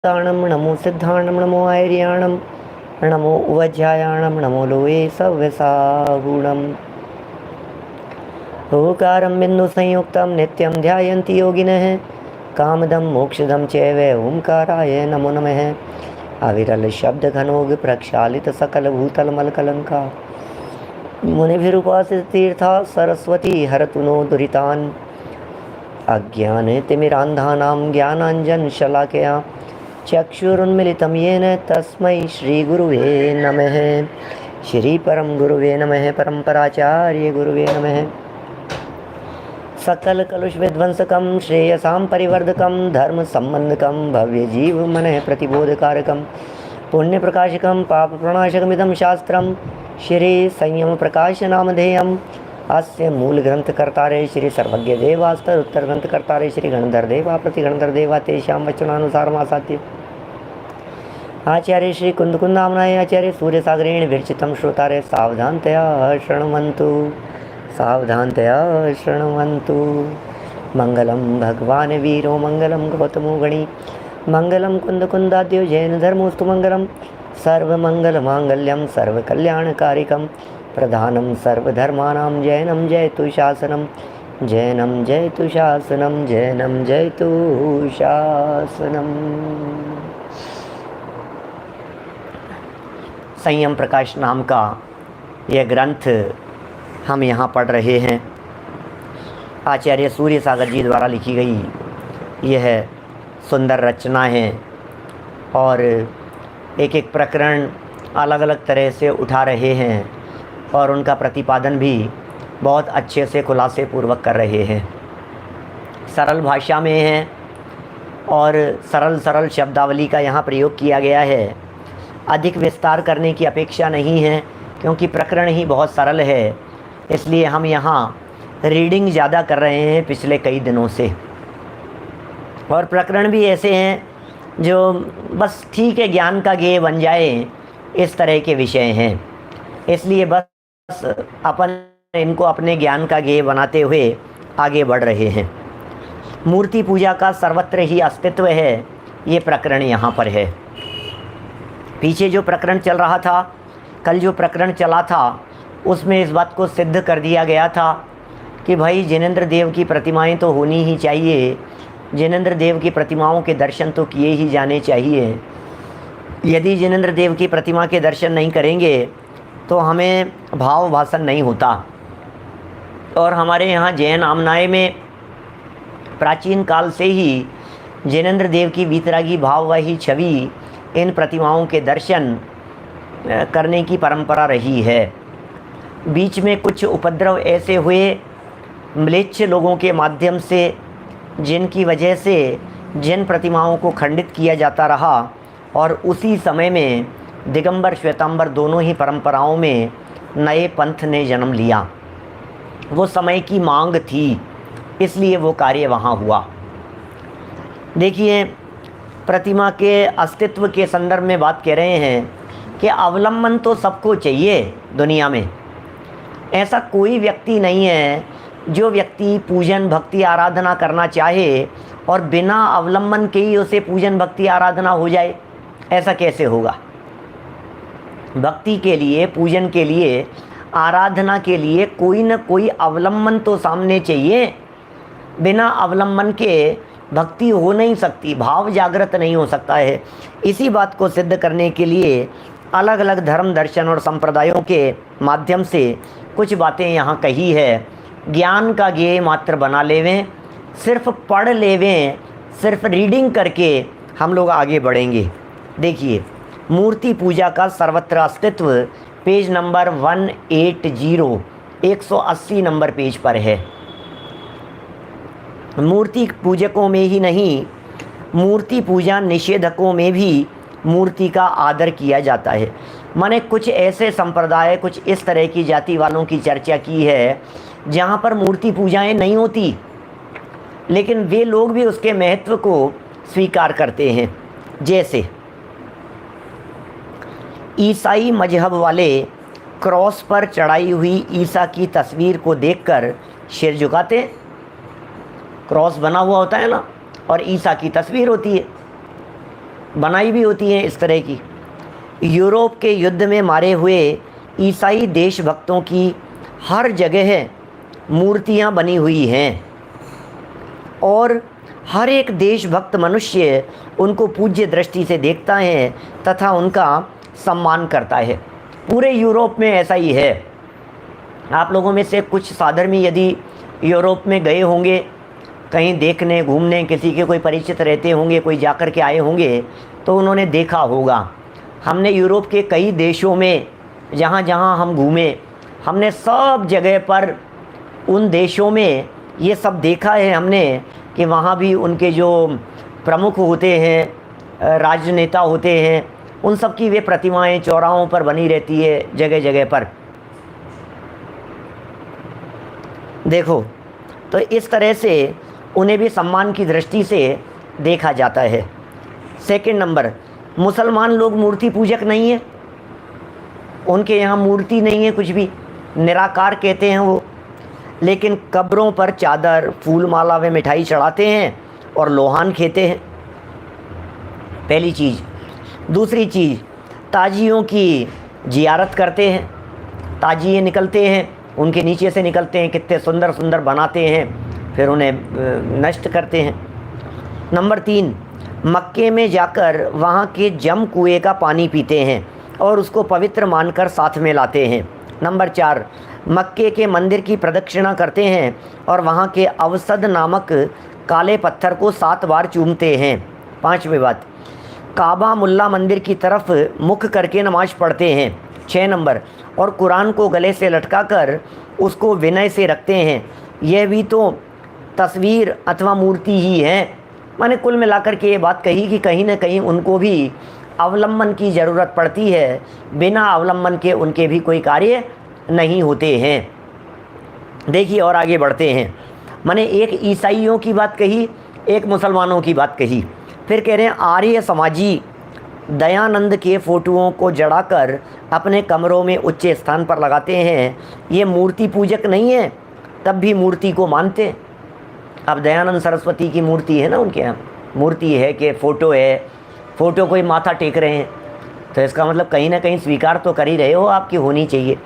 ताणं नमो सिद्धाणं नमो आर्याणं नमो उवज्यायाणं नमो लोये सव्यसागुणम् ओकारं बिन्दुसंयुक्तं नित्यं ध्यायन्ति योगिनः कामदं मोक्षदं चैव ओंकाराय नमो नमः। अविरल शब्द घनोग प्रक्षालित सकल भूतल मलकलंका मुनिभिरुपासित तीर्था सरस्वती हरतु नो दुरितान् अज्ञानतिमिरान्धानां ज्ञानाञ्जन शलाकया चक्षुरुन्मिलितं येन तस्मै श्रीगुरुवे नमः। श्री परम गुरुवे नमः। परम्पराचार्य गुरुवे नमः। सकल कलुष विध्वंसकं श्रेयसां परिवर्धकं धर्म संबंधकं भव्य जीव मनः प्रतिबोधकारकं पुण्य प्रकाशकं पाप प्रणाशकमिदं शास्त्रं श्री संयम प्रकाश नामधेयम् अस्य मूल ग्रंथ कर्तारे श्री सर्वज्ञ देवास्तर उत्तर ग्रंथ कर्तारे श्री गणधर देवा प्रति गणधर देवा तेषां वचनानुसार मासाद्य आचार्य श्री कुंदकुंदामनाय आचार्य सूर्यसागरेण विरचितं श्रोतारे सावधानतया शृण्वन्तु सावधानतया शृण्वन्तु। मंगलम भगवान वीरो मंगलम गौतमो गणी मंगलम कुंदकुंदाद्यो जैन धर्मोस्तु मंगलम सर्वमंगलमांगल्यम सर्वकल्याणकारिकं प्रधानं सर्वधर्माणां जैनं जयतु शासनं जैनं जयतु शासनं जैनं जयतु शासनम्। संयम प्रकाश नाम का यह ग्रंथ हम यहाँ पढ़ रहे हैं। आचार्य सूर्य सागर जी द्वारा लिखी गई यह सुंदर रचना है और एक एक प्रकरण अलग अलग तरह से उठा रहे हैं और उनका प्रतिपादन भी बहुत अच्छे से खुलासे पूर्वक कर रहे हैं। सरल भाषा में है और सरल सरल शब्दावली का यहाँ प्रयोग किया गया है। अधिक विस्तार करने की अपेक्षा नहीं है क्योंकि प्रकरण ही बहुत सरल है, इसलिए हम यहाँ रीडिंग ज़्यादा कर रहे हैं पिछले कई दिनों से। और प्रकरण भी ऐसे हैं जो बस ठीक है ज्ञान का गेय बन जाए इस तरह के विषय हैं, इसलिए बस अपन इनको अपने ज्ञान का गेय बनाते हुए आगे बढ़ रहे हैं। मूर्ति पूजा का सर्वत्र ही अस्तित्व है, ये प्रकरण यहाँ पर है। पीछे जो प्रकरण चल रहा था, कल जो प्रकरण चला था, उसमें इस बात को सिद्ध कर दिया गया था कि भाई जिनेंद्र देव की प्रतिमाएं तो होनी ही चाहिए, जिनेंद्र देव की प्रतिमाओं के दर्शन तो किए ही जाने चाहिए। यदि जिनेंद्र देव की प्रतिमा के दर्शन नहीं करेंगे तो हमें भाव भाषण नहीं होता। और हमारे यहाँ जैन आमनाय में प्राचीन काल से ही जिनेंद्र देव की वीतरागी भाववाही छवि इन प्रतिमाओं के दर्शन करने की परंपरा रही है। बीच में कुछ उपद्रव ऐसे हुए म्लेच्छ लोगों के माध्यम से जिनकी वजह से जिन प्रतिमाओं को खंडित किया जाता रहा और उसी समय में दिगंबर श्वेतांबर दोनों ही परंपराओं में नए पंथ ने जन्म लिया। वो समय की मांग थी, इसलिए वो कार्य वहाँ हुआ। देखिए, प्रतिमा के अस्तित्व के संदर्भ में बात कह रहे हैं कि अवलंबन तो सबको चाहिए दुनिया में। ऐसा कोई व्यक्ति नहीं है जो व्यक्ति पूजन भक्ति आराधना करना चाहे और बिना अवलंबन के ही उसे पूजन भक्ति आराधना हो जाए। ऐसा कैसे होगा? भक्ति के लिए, पूजन के लिए, आराधना के लिए कोई न कोई अवलंबन तो सामने चाहिए। बिना अवलंबन के भक्ति हो नहीं सकती, भाव जागृत नहीं हो सकता है। इसी बात को सिद्ध करने के लिए अलग अलग धर्म दर्शन और संप्रदायों के माध्यम से कुछ बातें यहाँ कही है। ज्ञान का गेय मात्र बना लेवें, सिर्फ पढ़ लेवें, सिर्फ रीडिंग करके हम लोग आगे बढ़ेंगे। देखिए, मूर्ति पूजा का सर्वत्र अस्तित्व पेज नंबर 180 180 नंबर पेज पर है। मूर्ति पूजकों में ही नहीं, मूर्ति पूजा निषेधकों में भी मूर्ति का आदर किया जाता है। मैंने कुछ ऐसे संप्रदाय, कुछ इस तरह की जाति वालों की चर्चा की है जहाँ पर मूर्ति पूजाएं नहीं होती, लेकिन वे लोग भी उसके महत्व को स्वीकार करते हैं। जैसे ईसाई मजहब वाले क्रॉस पर चढ़ाई हुई ईसा की तस्वीर को देखकर सिर झुकाते। क्रॉस बना हुआ होता है ना, और ईसा की तस्वीर होती है। बनाई भी होती हैं इस तरह की। यूरोप के युद्ध में मारे हुए ईसाई देशभक्तों की हर जगह मूर्तियां बनी हुई हैं और हर एक देशभक्त मनुष्य उनको पूज्य दृष्टि से देखता है तथा उनका सम्मान करता है। पूरे यूरोप में ऐसा ही है। आप लोगों में से कुछ साधर्मी यदि यूरोप में गए होंगे, कहीं देखने घूमने, किसी के कोई परिचित रहते होंगे, कोई जाकर के आए होंगे, तो उन्होंने देखा होगा। हमने यूरोप के कई देशों में जहाँ जहाँ हम घूमे, हमने सब जगह पर उन देशों में ये सब देखा है हमने कि वहाँ भी उनके जो प्रमुख होते हैं, राजनेता होते हैं, उन सब की वे प्रतिमाएं चौराहों पर बनी रहती है जगह जगह पर। देखो, तो इस तरह से उन्हें भी सम्मान की दृष्टि से देखा जाता है। सेकंड नंबर, मुसलमान लोग मूर्ति पूजक नहीं है, उनके यहाँ मूर्ति नहीं है, कुछ भी निराकार कहते हैं वो, लेकिन कब्रों पर चादर, फूल माला व मिठाई चढ़ाते हैं और लोहान खेते हैं, पहली चीज़। दूसरी चीज़, ताजियों की जियारत करते हैं। ताजिए निकलते हैं, उनके नीचे से निकलते हैं, कितने सुंदर सुंदर बनाते हैं, फिर उन्हें नष्ट करते हैं। नंबर 3, मक्के में जाकर वहाँ के जम कुएँ का पानी पीते हैं और उसको पवित्र मानकर साथ में लाते हैं। नंबर 4, मक्के के मंदिर की प्रदक्षिणा करते हैं और वहाँ के अवसद नामक काले पत्थर को 7 बार चूमते हैं। 5वीं बात, काबा मुल्ला मंदिर की तरफ मुख करके नमाज पढ़ते हैं। 6 नंबर, और कुरान को गले से लटकाकर उसको विनय से रखते हैं। यह भी तो तस्वीर अथवा मूर्ति ही है। मैंने कुल मिलाकर के ये बात कही कि कहीं ना कहीं उनको भी अवलंबन की ज़रूरत पड़ती है, बिना अवलंबन के उनके भी कोई कार्य नहीं होते हैं। देखिए और आगे बढ़ते हैं। मैंने एक ईसाइयों की बात कही, एक मुसलमानों की बात कही, फिर कह रहे हैं आर्य समाजी दयानंद के फ़ोटोओं को जड़ाकर अपने कमरों में उच्च स्थान पर लगाते हैं। ये मूर्ति पूजक नहीं है, तब भी मूर्ति को मानते हैं। अब दयानंद सरस्वती की मूर्ति है ना, उनके यहाँ मूर्ति है कि फ़ोटो है, फ़ोटो को ही माथा टेक रहे हैं, तो इसका मतलब कहीं ना कहीं स्वीकार तो कर ही रहे हो, आपकी होनी चाहिए।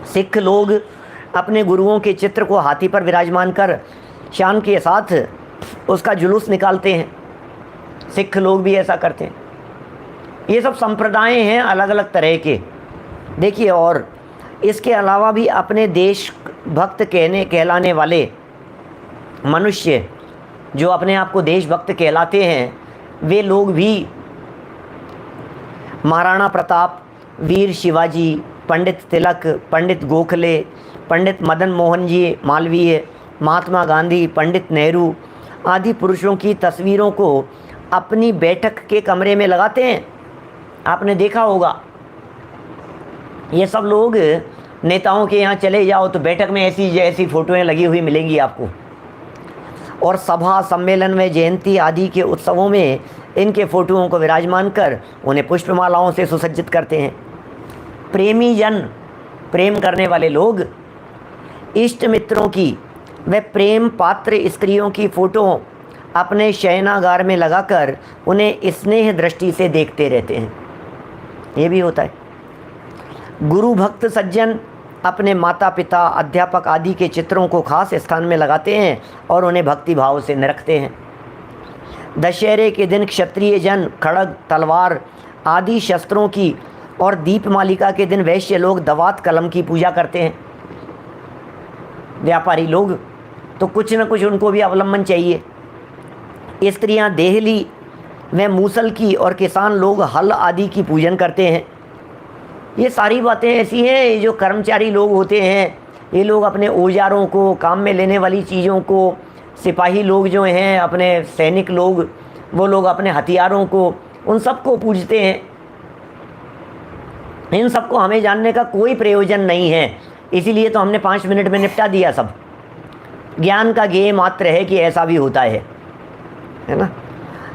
सिख लोग अपने गुरुओं के चित्र को हाथी पर विराजमान कर शान के साथ उसका जुलूस निकालते हैं। सिख लोग भी ऐसा करते हैं। ये सब संप्रदाय हैं अलग अलग तरह के। देखिए, और इसके अलावा भी अपने देश भक्त कहलाने वाले मनुष्य जो अपने आप को देशभक्त कहलाते हैं, वे लोग भी महाराणा प्रताप, वीर शिवाजी, पंडित तिलक, पंडित गोखले, पंडित मदन मोहन जी मालवीय, महात्मा गांधी, पंडित नेहरू आदि पुरुषों की तस्वीरों को अपनी बैठक के कमरे में लगाते हैं। आपने देखा होगा, ये सब लोग नेताओं के यहाँ चले जाओ तो बैठक में ऐसी फ़ोटोएं लगी हुई मिलेंगी आपको। और सभा, सम्मेलन में, जयंती आदि के उत्सवों में इनके फ़ोटोओं को विराजमान कर उन्हें पुष्पमालाओं से सुसज्जित करते हैं। प्रेमी जन, प्रेम करने वाले लोग इष्ट मित्रों की व प्रेम पात्र स्त्रियों की फ़ोटो अपने शयनागार में लगाकर उन्हें स्नेह दृष्टि से देखते रहते हैं। ये भी होता है। गुरु भक्त सज्जन अपने माता पिता, अध्यापक आदि के चित्रों को खास स्थान में लगाते हैं और उन्हें भक्ति भाव से निरखते हैं। दशहरे के दिन क्षत्रिय जन खड़ग, तलवार आदि शस्त्रों की और दीपमालिका के दिन वैश्य लोग दवात कलम की पूजा करते हैं। व्यापारी लोग तो कुछ न कुछ उनको भी अवलंबन चाहिए। स्त्रियां देहली व मूसल की और किसान लोग हल आदि की पूजन करते हैं। ये सारी बातें ऐसी हैं, ये जो कर्मचारी लोग होते हैं, ये लोग अपने औजारों को, काम में लेने वाली चीज़ों को, सिपाही लोग जो हैं, अपने सैनिक लोग, वो लोग अपने हथियारों को, उन सबको पूजते हैं। इन सबको हमें जानने का कोई प्रयोजन नहीं है, इसीलिए तो हमने 5 मिनट में निपटा दिया सब। ज्ञान का ज्ञेय मात्र है कि ऐसा भी होता है ना।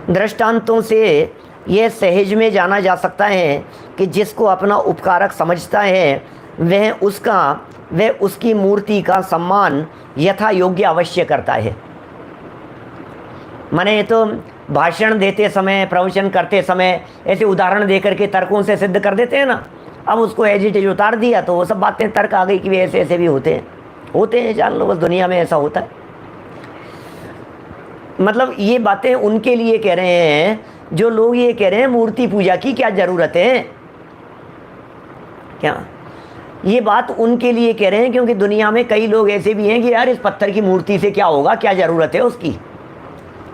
दृष्टांतों से यह सहज में जाना जा सकता है कि जिसको अपना उपकारक समझता है वह उसकी मूर्ति का सम्मान यथा योग्य अवश्य करता है। माने तो भाषण देते समय, प्रवचन करते समय ऐसे उदाहरण दे करके तर्कों से सिद्ध कर देते हैं ना। अब उसको एज इट इज उतार दिया तो वो सब बातें तर्क आ गई कि वे ऐसे ऐसे भी होते हैं, जान लो, बस दुनिया में ऐसा होता है। मतलब ये बातें उनके लिए कह रहे हैं जो लोग ये कह रहे हैं मूर्ति पूजा की क्या ज़रूरत है। क्या ये बात उनके लिए कह रहे हैं, क्योंकि दुनिया में कई लोग ऐसे भी हैं कि यार इस पत्थर की मूर्ति से क्या होगा, क्या ज़रूरत है उसकी,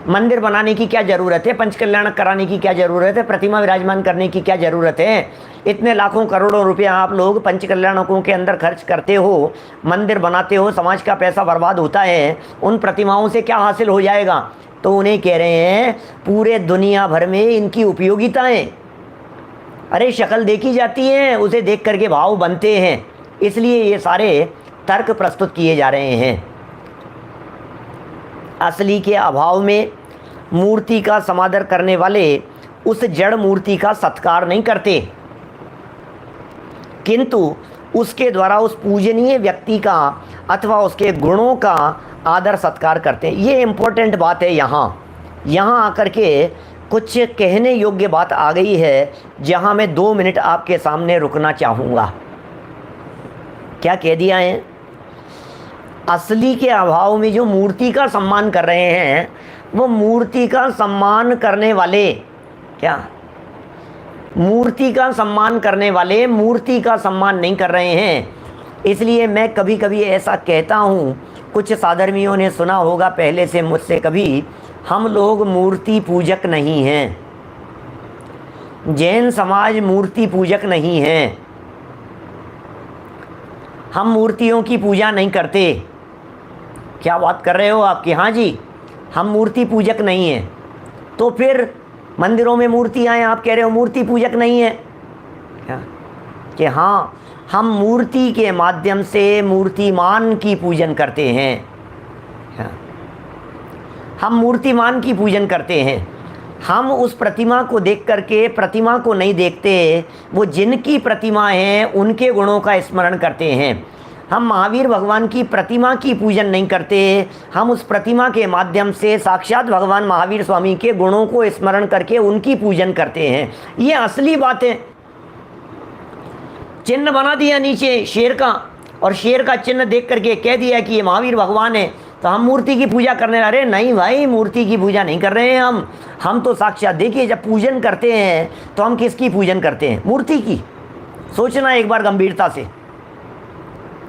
मंदिर बनाने की क्या ज़रूरत है, पंचकल्याण कराने की क्या ज़रूरत है, प्रतिमा विराजमान करने की क्या ज़रूरत है। इतने लाखों करोड़ों रुपया आप लोग पंचकल्याणकों के अंदर खर्च करते हो, मंदिर बनाते हो, समाज का पैसा बर्बाद होता है, उन प्रतिमाओं से क्या हासिल हो जाएगा। तो उन्हें कह रहे हैं पूरे दुनिया भर में इनकी उपयोगिताएं, अरे शक्ल देखी जाती है, उसे देख करके भाव बनते हैं, इसलिए ये सारे तर्क प्रस्तुत किए जा रहे हैं। असली के अभाव में मूर्ति का समादर करने वाले उस जड़ मूर्ति का सत्कार नहीं करते, किंतु उसके द्वारा उस पूजनीय व्यक्ति का अथवा उसके गुणों का आदर सत्कार करते हैं। ये इम्पोर्टेंट बात है। यहाँ आकर के कुछ कहने योग्य बात आ गई है, जहाँ मैं 2 मिनट आपके सामने रुकना चाहूँगा। क्या कह दिया है? असली के अभाव में जो मूर्ति का सम्मान कर रहे हैं, वो मूर्ति का सम्मान करने वाले, क्या मूर्ति का सम्मान करने वाले मूर्ति का सम्मान नहीं कर रहे हैं। इसलिए मैं कभी कभी ऐसा कहता हूँ, कुछ साधर्मियों ने सुना होगा पहले से मुझसे कभी, हम लोग मूर्ति पूजक नहीं हैं, जैन समाज मूर्ति पूजक नहीं है, हम मूर्तियों की पूजा नहीं करते। क्या बात कर रहे हो आप कि हाँ जी हम मूर्ति पूजक नहीं हैं, तो फिर मंदिरों में मूर्तियाँ हैं, आप कह रहे हो मूर्ति पूजक नहीं है क्या? कि हाँ हम मूर्ति के माध्यम से मूर्तिमान की पूजन करते हैं। क्या? हम मूर्तिमान की पूजन करते हैं, हम उस प्रतिमा को देख करके प्रतिमा को नहीं देखते, वो जिनकी प्रतिमा है उनके गुणों का स्मरण करते हैं। हम महावीर भगवान की प्रतिमा की पूजन नहीं करते, हम उस प्रतिमा के माध्यम से साक्षात भगवान महावीर स्वामी के गुणों को स्मरण करके उनकी पूजन करते हैं। ये असली बात है। चिन्ह बना दिया नीचे शेर का, और शेर का चिन्ह देख करके कह दिया कि ये महावीर भगवान है, तो हम मूर्ति की पूजा करने लगे। अरे नहीं भाई, मूर्ति की पूजा नहीं कर रहे हैं हम तो साक्षात, देखिए जब पूजन करते हैं तो हम किसकी पूजन करते हैं? मूर्ति की। सोचना एक बार गंभीरता से।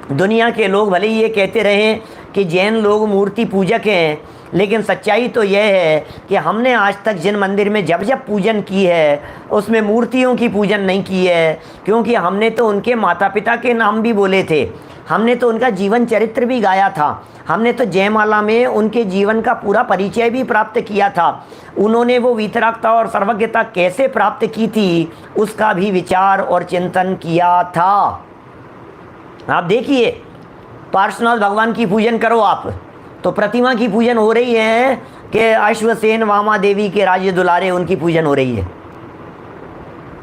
दुनिया के लोग भले ही ये कहते रहे कि जैन लोग मूर्ति पूजक हैं, लेकिन सच्चाई तो यह है कि हमने आज तक जिन मंदिर में जब जब पूजन की है उसमें मूर्तियों की पूजन नहीं की है, क्योंकि हमने तो उनके माता पिता के नाम भी बोले थे, हमने तो उनका जीवन चरित्र भी गाया था, हमने तो जयमाला में उनके जीवन का पूरा परिचय भी प्राप्त किया था, उन्होंने वो वीतरागता और सर्वज्ञता कैसे प्राप्त की थी उसका भी विचार और चिंतन किया था। आप देखिए, पार्श्वनाथ भगवान की पूजन करो आप, तो प्रतिमा की पूजन हो रही है कि अश्वसेन वामा देवी के राज्य दुलारे उनकी पूजन हो रही है?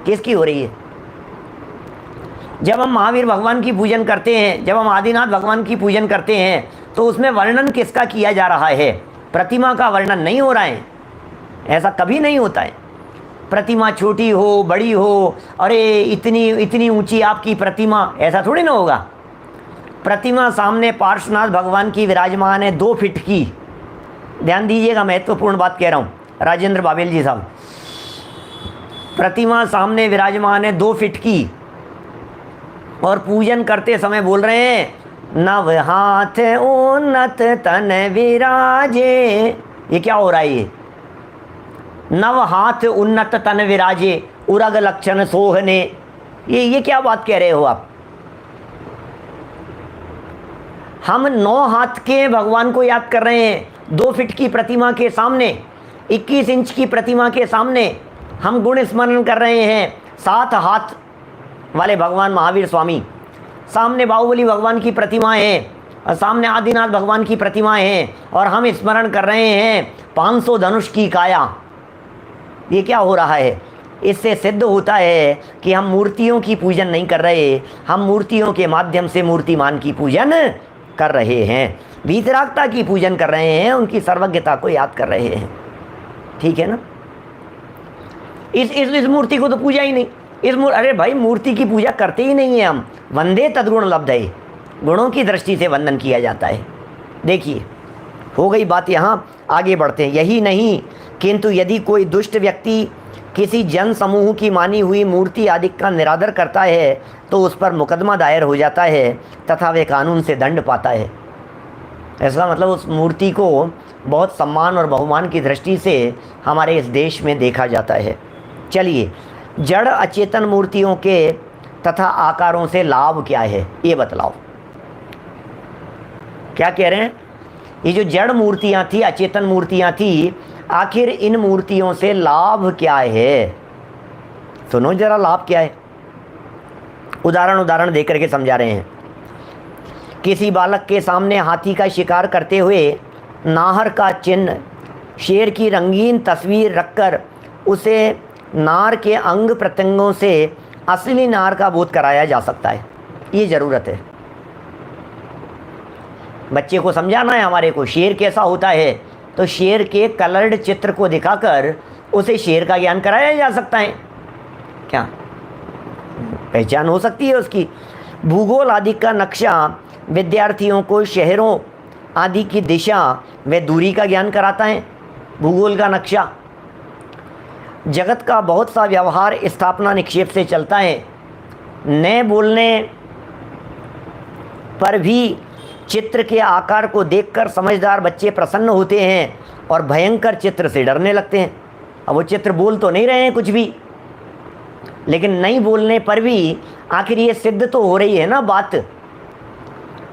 किसकी हो रही है? जब हम महावीर भगवान की पूजन करते हैं, जब हम आदिनाथ भगवान की पूजन करते हैं, तो उसमें वर्णन किसका किया जा रहा है? प्रतिमा का वर्णन नहीं हो रहा है। ऐसा कभी नहीं होता है। प्रतिमा छोटी हो बड़ी हो, अरे इतनी ऊंची आपकी प्रतिमा, ऐसा थोड़ी ना होगा। प्रतिमा सामने पार्श्वनाथ भगवान की विराजमान है 2 फीट की। ध्यान दीजिएगा, महत्वपूर्ण बात कह रहा हूँ राजेंद्र बाबेल जी साहब। प्रतिमा सामने विराजमान है 2 फीट की, और पूजन करते समय बोल रहे हैं नव हाथ उन्नत तन विराजे। ये क्या हो रहा है? ये नव हाथ उन्नत तन विराजे उरग लक्षण सोहने, ये क्या बात कह रहे हो आप? हम 9 हाथ के भगवान को याद कर रहे हैं 2 फीट की प्रतिमा के सामने, 21 इंच की प्रतिमा के सामने हम गुण स्मरण कर रहे हैं 7 हाथ वाले भगवान महावीर स्वामी। सामने बाहुबली भगवान की प्रतिमा है और सामने आदिनाथ भगवान की प्रतिमा है, और हम स्मरण कर रहे हैं 500 धनुष की काया। ये क्या हो रहा है? इससे सिद्ध होता है कि हम मूर्तियों की पूजन नहीं कर रहे, हम मूर्तियों के माध्यम से मूर्तिमान की पूजन कर रहे हैं, वीतरागता की पूजन कर रहे हैं, उनकी सर्वज्ञता को याद कर रहे हैं। ठीक है ना। इस मूर्ति को तो पूजा ही नहीं, अरे भाई मूर्ति की पूजा करते ही नहीं है हम। वंदे तद्गुण लब्धये, गुणों की दृष्टि से वंदन किया जाता है। देखिए हो गई बात, यहाँ आगे बढ़ते हैं। यही नहीं किंतु यदि कोई दुष्ट व्यक्ति किसी जन समूह की मानी हुई मूर्ति आदि का निरादर करता है तो उस पर मुकदमा दायर हो जाता है तथा वे कानून से दंड पाता है। ऐसा मतलब उस मूर्ति को बहुत सम्मान और बहुमान की दृष्टि से हमारे इस देश में देखा जाता है। चलिए, जड़ अचेतन मूर्तियों के तथा आकारों से लाभ क्या है ये बतलाओ। क्या कह रहे हैं? ये जो जड़ मूर्तियां थी, अचेतन मूर्तियां थी, आखिर इन मूर्तियों से लाभ क्या है? सुनो जरा लाभ क्या है। उदाहरण देकर के समझा रहे हैं। किसी बालक के सामने हाथी का शिकार करते हुए नाहर का चिन्ह, शेर की रंगीन तस्वीर रखकर उसे नार के अंग प्रत्यंगों से असली नार का बोध कराया जा सकता है। ये ज़रूरत है, बच्चे को समझाना है हमारे को। शेर कैसा होता है तो शेर के कलर्ड चित्र को दिखाकर उसे शेर का ज्ञान कराया जा सकता है। क्या पहचान हो सकती है उसकी। भूगोल आदि का नक्शा विद्यार्थियों को शहरों आदि की दिशा व दूरी का ज्ञान कराता है। भूगोल का नक्शा। जगत का बहुत सा व्यवहार स्थापना निक्षेप से चलता है। न बोलने पर भी चित्र के आकार को देखकर समझदार बच्चे प्रसन्न होते हैं और भयंकर चित्र से डरने लगते हैं। अब वो चित्र बोल तो नहीं रहे हैं कुछ भी, लेकिन नहीं बोलने पर भी आखिर ये सिद्ध तो हो रही है ना बात।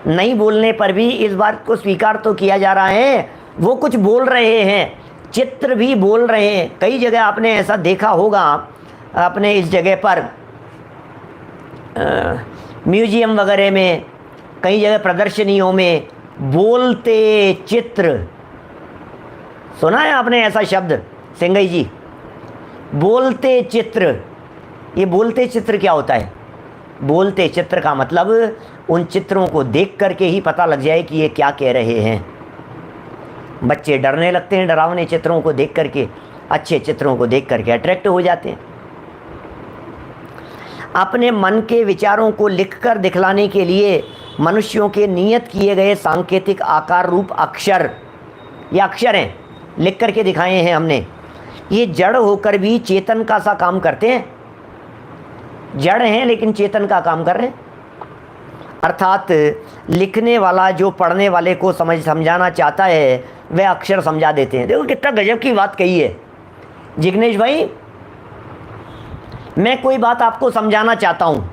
नहीं बोलने पर भी इस बात को स्वीकार तो किया जा रहा है वो कुछ बोल रहे हैं, चित्र भी बोल रहे हैं। कई जगह आपने ऐसा देखा होगा, अपने इस जगह पर म्यूजियम वगैरह में, कई जगह प्रदर्शनियों में बोलते चित्र सुना है आपने ऐसा शब्द सिंगई जी? बोलते चित्र। ये बोलते चित्र क्या होता है? बोलते चित्र का मतलब उन चित्रों को देख करके ही पता लग जाए कि ये क्या कह रहे हैं। बच्चे डरने लगते हैं डरावने चित्रों को देख करके, अच्छे चित्रों को देख करके अट्रैक्ट हो जाते हैं। अपने मन के विचारों को लिखकर दिखलाने के लिए मनुष्यों के नियत किए गए सांकेतिक आकार रूप अक्षर, ये अक्षर हैं, लिख करके दिखाए हैं हमने। ये जड़ होकर भी चेतन का सा काम करते हैं। जड़ हैं लेकिन चेतन का काम कर रहे हैं। अर्थात लिखने वाला जो पढ़ने वाले को समझाना चाहता है वह अक्षर समझा देते हैं। देखो कितना गजब की बात कही है जिग्नेश भाई। मैं कोई बात आपको समझाना चाहता हूँ,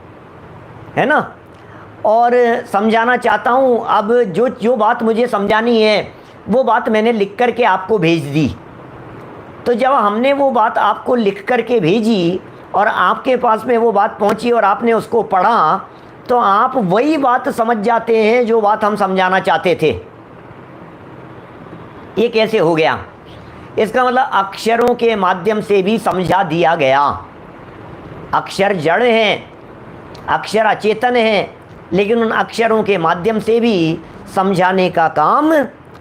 है ना, और समझाना चाहता हूँ। अब जो बात मुझे समझानी है वो बात मैंने लिख करके आपको भेज दी। तो जब हमने वो बात आपको लिख करके भेजी और आपके पास में वो बात पहुँची और आपने उसको पढ़ा, तो आप वही बात समझ जाते हैं जो बात हम समझाना चाहते थे। ये कैसे हो गया? इसका मतलब अक्षरों के माध्यम से भी समझा दिया गया। अक्षर जड़ हैं, अक्षर अचेतन हैं, लेकिन उन अक्षरों के माध्यम से भी समझाने का काम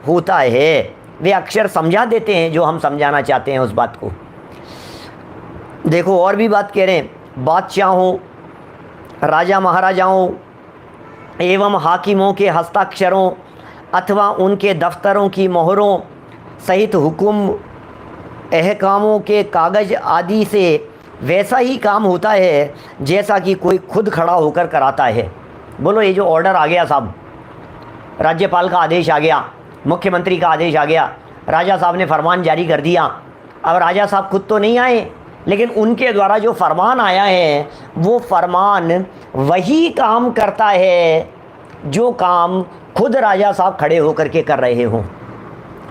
होता है। वे अक्षर समझा देते हैं जो हम समझाना चाहते हैं उस बात को। देखो और भी बात कह रहे हैं। बादशाहों, राजा महाराजाओं एवं हाकिमों के हस्ताक्षरों अथवा उनके दफ्तरों की मोहरों सहित हुक्म अहकामों के कागज़ आदि से वैसा ही काम होता है जैसा कि कोई खुद खड़ा होकर कराता है। बोलो, ये जो ऑर्डर आ गया साहब, राज्यपाल का आदेश आ गया, मुख्यमंत्री का आदेश आ गया, राजा साहब ने फरमान जारी कर दिया। अब राजा साहब खुद तो नहीं आए, लेकिन उनके द्वारा जो फरमान आया है वो फरमान वही काम करता है जो काम खुद राजा साहब खड़े होकर के कर रहे हों।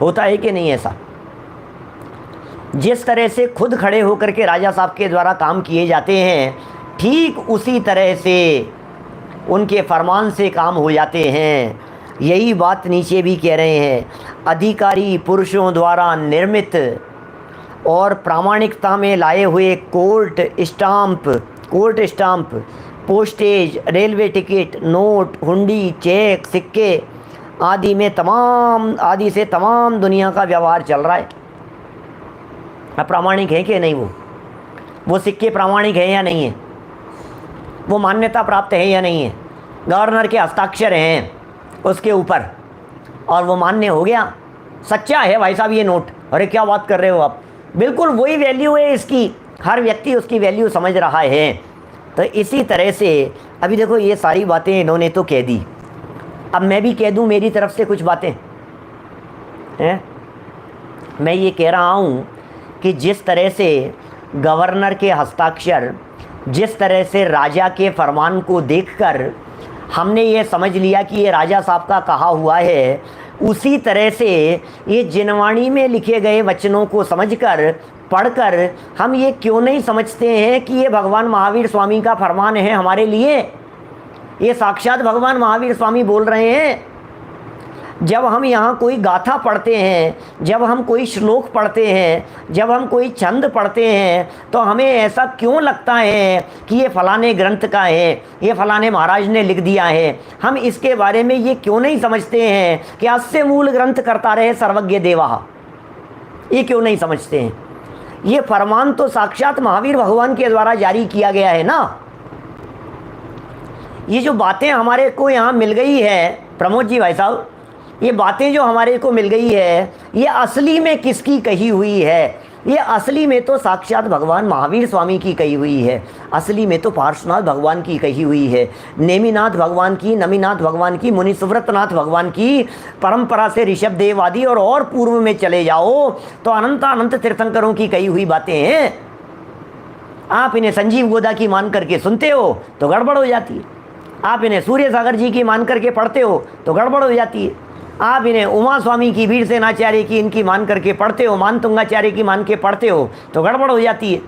होता है कि नहीं ऐसा? जिस तरह से खुद खड़े होकर के राजा साहब के द्वारा काम किए जाते हैं, ठीक उसी तरह से उनके फरमान से काम हो जाते हैं। यही बात नीचे भी कह रहे हैं। अधिकारी पुरुषों द्वारा निर्मित और प्रामाणिकता में लाए हुए court stamp, postage, railway ticket, note, हुंडी, चेक, सिक्के आदि से तमाम दुनिया का व्यवहार चल रहा है। प्रामाणिक है कि नहीं, वो सिक्के प्रामाणिक हैं या नहीं है, वो मान्यता प्राप्त है या नहीं है, गवर्नर के हस्ताक्षर हैं उसके ऊपर और वो मान्य हो गया, सच्चा है भाई साहब ये नोट। अरे क्या बात कर रहे हो आप, बिल्कुल वही वैल्यू है इसकी, हर व्यक्ति उसकी वैल्यू समझ रहा है। तो इसी तरह से अभी देखो ये सारी बातें इन्होंने तो कह दी, अब मैं भी कह दूं मेरी तरफ से कुछ बातें हैं। मैं ये कह रहा हूँ कि जिस तरह से गवर्नर के हस्ताक्षर, जिस तरह से राजा के फरमान को देखकर हमने ये समझ लिया कि ये राजा साहब का कहा हुआ है, उसी तरह से ये जिनवाणी में लिखे गए वचनों को समझकर, पढ़कर हम ये क्यों नहीं समझते हैं कि ये भगवान महावीर स्वामी का फरमान है हमारे लिए, ये साक्षात भगवान महावीर स्वामी बोल रहे हैं। जब हम यहाँ कोई गाथा पढ़ते हैं, जब हम कोई श्लोक पढ़ते हैं, जब हम कोई छंद पढ़ते हैं, तो हमें ऐसा क्यों लगता है कि ये फलाने ग्रंथ का है, ये फलाने महाराज ने लिख दिया है। हम इसके बारे में ये क्यों नहीं समझते हैं कि अस्य मूल ग्रंथ करता रहे सर्वज्ञ देवा, ये क्यों नहीं समझते हैं। ये फरमान तो साक्षात महावीर भगवान के द्वारा जारी किया गया है ना। ये जो बातें हमारे को यहाँ मिल गई है प्रमोद जी भाई साहब, ये बातें जो हमारे को मिल गई है, ये असली में किसकी कही हुई है? ये असली में तो साक्षात भगवान महावीर स्वामी की कही हुई है, असली में तो पार्श्वनाथ भगवान की कही हुई है, नेमिनाथ भगवान की, नमीनाथ भगवान की, मुनि सुव्रतनाथ भगवान की परंपरा से ऋषभ देव आदि और पूर्व में चले जाओ तो अनंत अनंत तीर्थंकरों की कही हुई बातें हैं। आप इन्हें संजीव गोदा की मान करके सुनते हो तो गड़बड़ हो जाती है, आप इन्हें सूर्य सागर जी की मान करके पढ़ते हो तो गड़बड़ हो जाती है, आप इन्हें उमा स्वामी की, वीर सेनाचार्य की, इनकी मान करके पढ़ते हो, मान तुंगाचार्य की मान के पढ़ते हो तो गड़बड़ हो जाती है।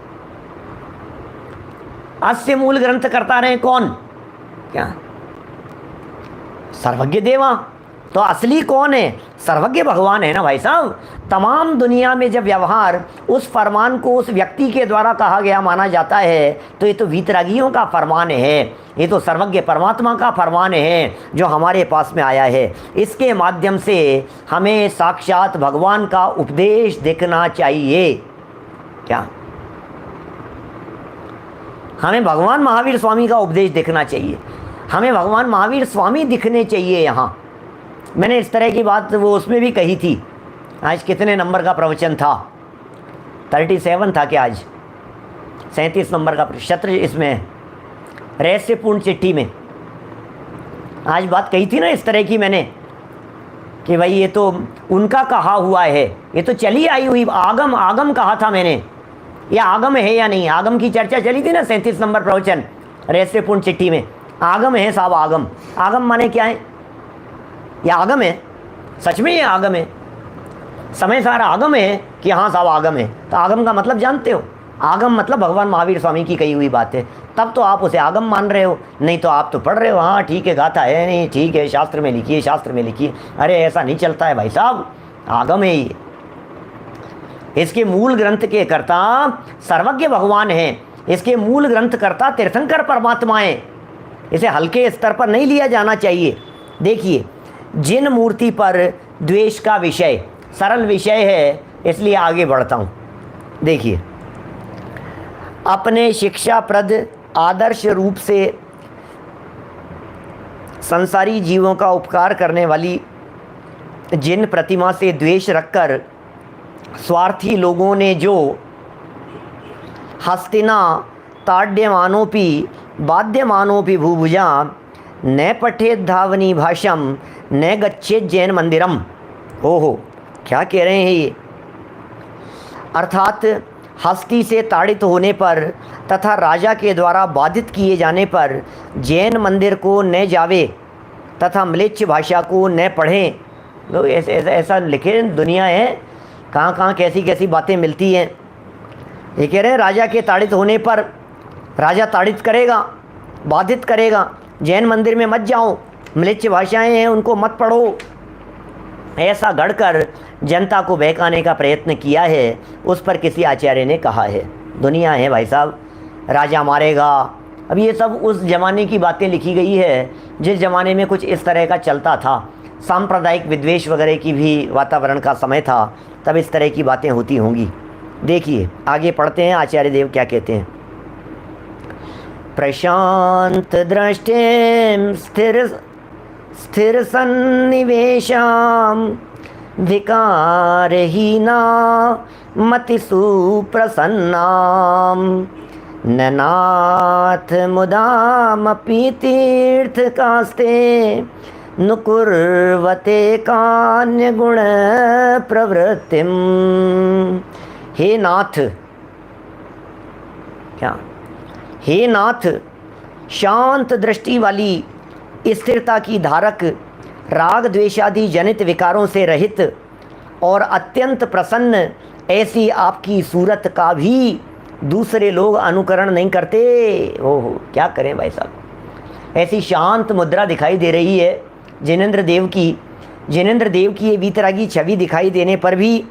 अस्य मूल ग्रंथ करता रहे कौन? क्या? सर्वज्ञ देवा। तो असली कौन है? सर्वज्ञ भगवान है ना भाई साहब। तमाम दुनिया में जब व्यवहार उस फरमान को उस व्यक्ति के द्वारा कहा गया माना जाता है तो ये तो वीतरागियों का फरमान है, ये तो सर्वज्ञ परमात्मा का फरमान है जो हमारे पास में आया है। इसके माध्यम से हमें साक्षात भगवान का उपदेश देखना चाहिए। क्या? हमें भगवान महावीर स्वामी का उपदेश देखना चाहिए, हमें भगवान महावीर स्वामी दिखने चाहिए। यहाँ मैंने इस तरह की बात वो उसमें भी कही थी। आज कितने नंबर का प्रवचन था? 37 था क्या? आज 37 नंबर का शत्र इसमें रहस्यपूर्ण चिट्ठी में आज बात कही थी ना इस तरह की मैंने कि भाई ये तो उनका कहा हुआ है, ये तो चली आई हुई आगम, आगम कहा था मैंने, ये आगम है या नहीं? आगम की चर्चा चली थी ना 37 नंबर प्रवचन रहस्यपूर्ण चिट्ठी में। आगम है साहब, आगम। आगम माने क्या है? ये आगम है, सच में ये आगम है, समय सारा आगम है कि हाँ साहब आगम है। तो आगम का मतलब जानते हो? आगम मतलब भगवान महावीर स्वामी की कही हुई बात है, तब तो आप उसे आगम मान रहे हो, नहीं तो आप तो पढ़ रहे हो हाँ ठीक है गाथा है, नहीं ठीक है शास्त्र में लिखिए, शास्त्र में लिखिए। अरे ऐसा नहीं चलता है भाई साहब, आगम है ये। इसके मूल ग्रंथ के कर्ता सर्वज्ञ भगवान हैं, इसके मूल ग्रंथ कर्ता तीर्थंकर परमात्मा हैं। इसे हल्के स्तर पर नहीं लिया जाना चाहिए। देखिए, जिन मूर्ति पर द्वेष का विषय सरल विषय है, इसलिए आगे बढ़ता हूँ। देखिए, अपने शिक्षाप्रद आदर्श रूप से संसारी जीवों का उपकार करने वाली जिन प्रतिमा से द्वेष रखकर स्वार्थी लोगों ने जो हस्तिना ताड्यमानोपि बाध्यमानोपि भूभुजा न पठेत धावनी भाषम न गच्छेत जैन मंदिरम। ओहो, क्या कह रहे हैं ये? अर्थात हस्ती से ताड़ित होने पर तथा राजा के द्वारा बाधित किए जाने पर जैन मंदिर को न जावे तथा म्लेच्छ भाषा को न पढ़ें। लोग ऐसा लिखे, दुनिया है कहाँ कहाँ कैसी कैसी बातें मिलती हैं। ये कह रहे हैं राजा के ताड़ित होने पर राजा ताड़ित करेगा, बाधित करेगा, जैन मंदिर में मत जाओ, म्लेच्छ भाषाएं हैं उनको मत पढ़ो। ऐसा गढ़कर जनता को बहकाने का प्रयत्न किया है, उस पर किसी आचार्य ने कहा है। दुनिया है भाई साहब, राजा मारेगा। अब ये सब उस ज़माने की बातें लिखी गई है जिस ज़माने में कुछ इस तरह का चलता था, सांप्रदायिक विद्वेष वगैरह की भी वातावरण का समय था, तब इस तरह की बातें होती होंगी। देखिए आगे पढ़ते हैं आचार्य देव क्या कहते हैं। प्रशांत दृष्टिं स्थिर सन्निवेशाम विकारहीना मति सुप्रसन्नाम ननाथ मुदामपि तीर्थकास्ते नुकुर्वते कान्य गुण प्रवृत्तिम। हे नाथ, क्या हे नाथ, शांत दृष्टि वाली स्थिरता की धारक, राग द्वेषादि जनित विकारों से रहित और अत्यंत प्रसन्न ऐसी आपकी सूरत का भी दूसरे लोग अनुकरण नहीं करते। ओहो, क्या करें भाई साहब। ऐसी शांत मुद्रा दिखाई दे रही है जिनेंद्र देव की। जिनेंद्र देव की ये वीतरागी छवि दिखाई देने पर भी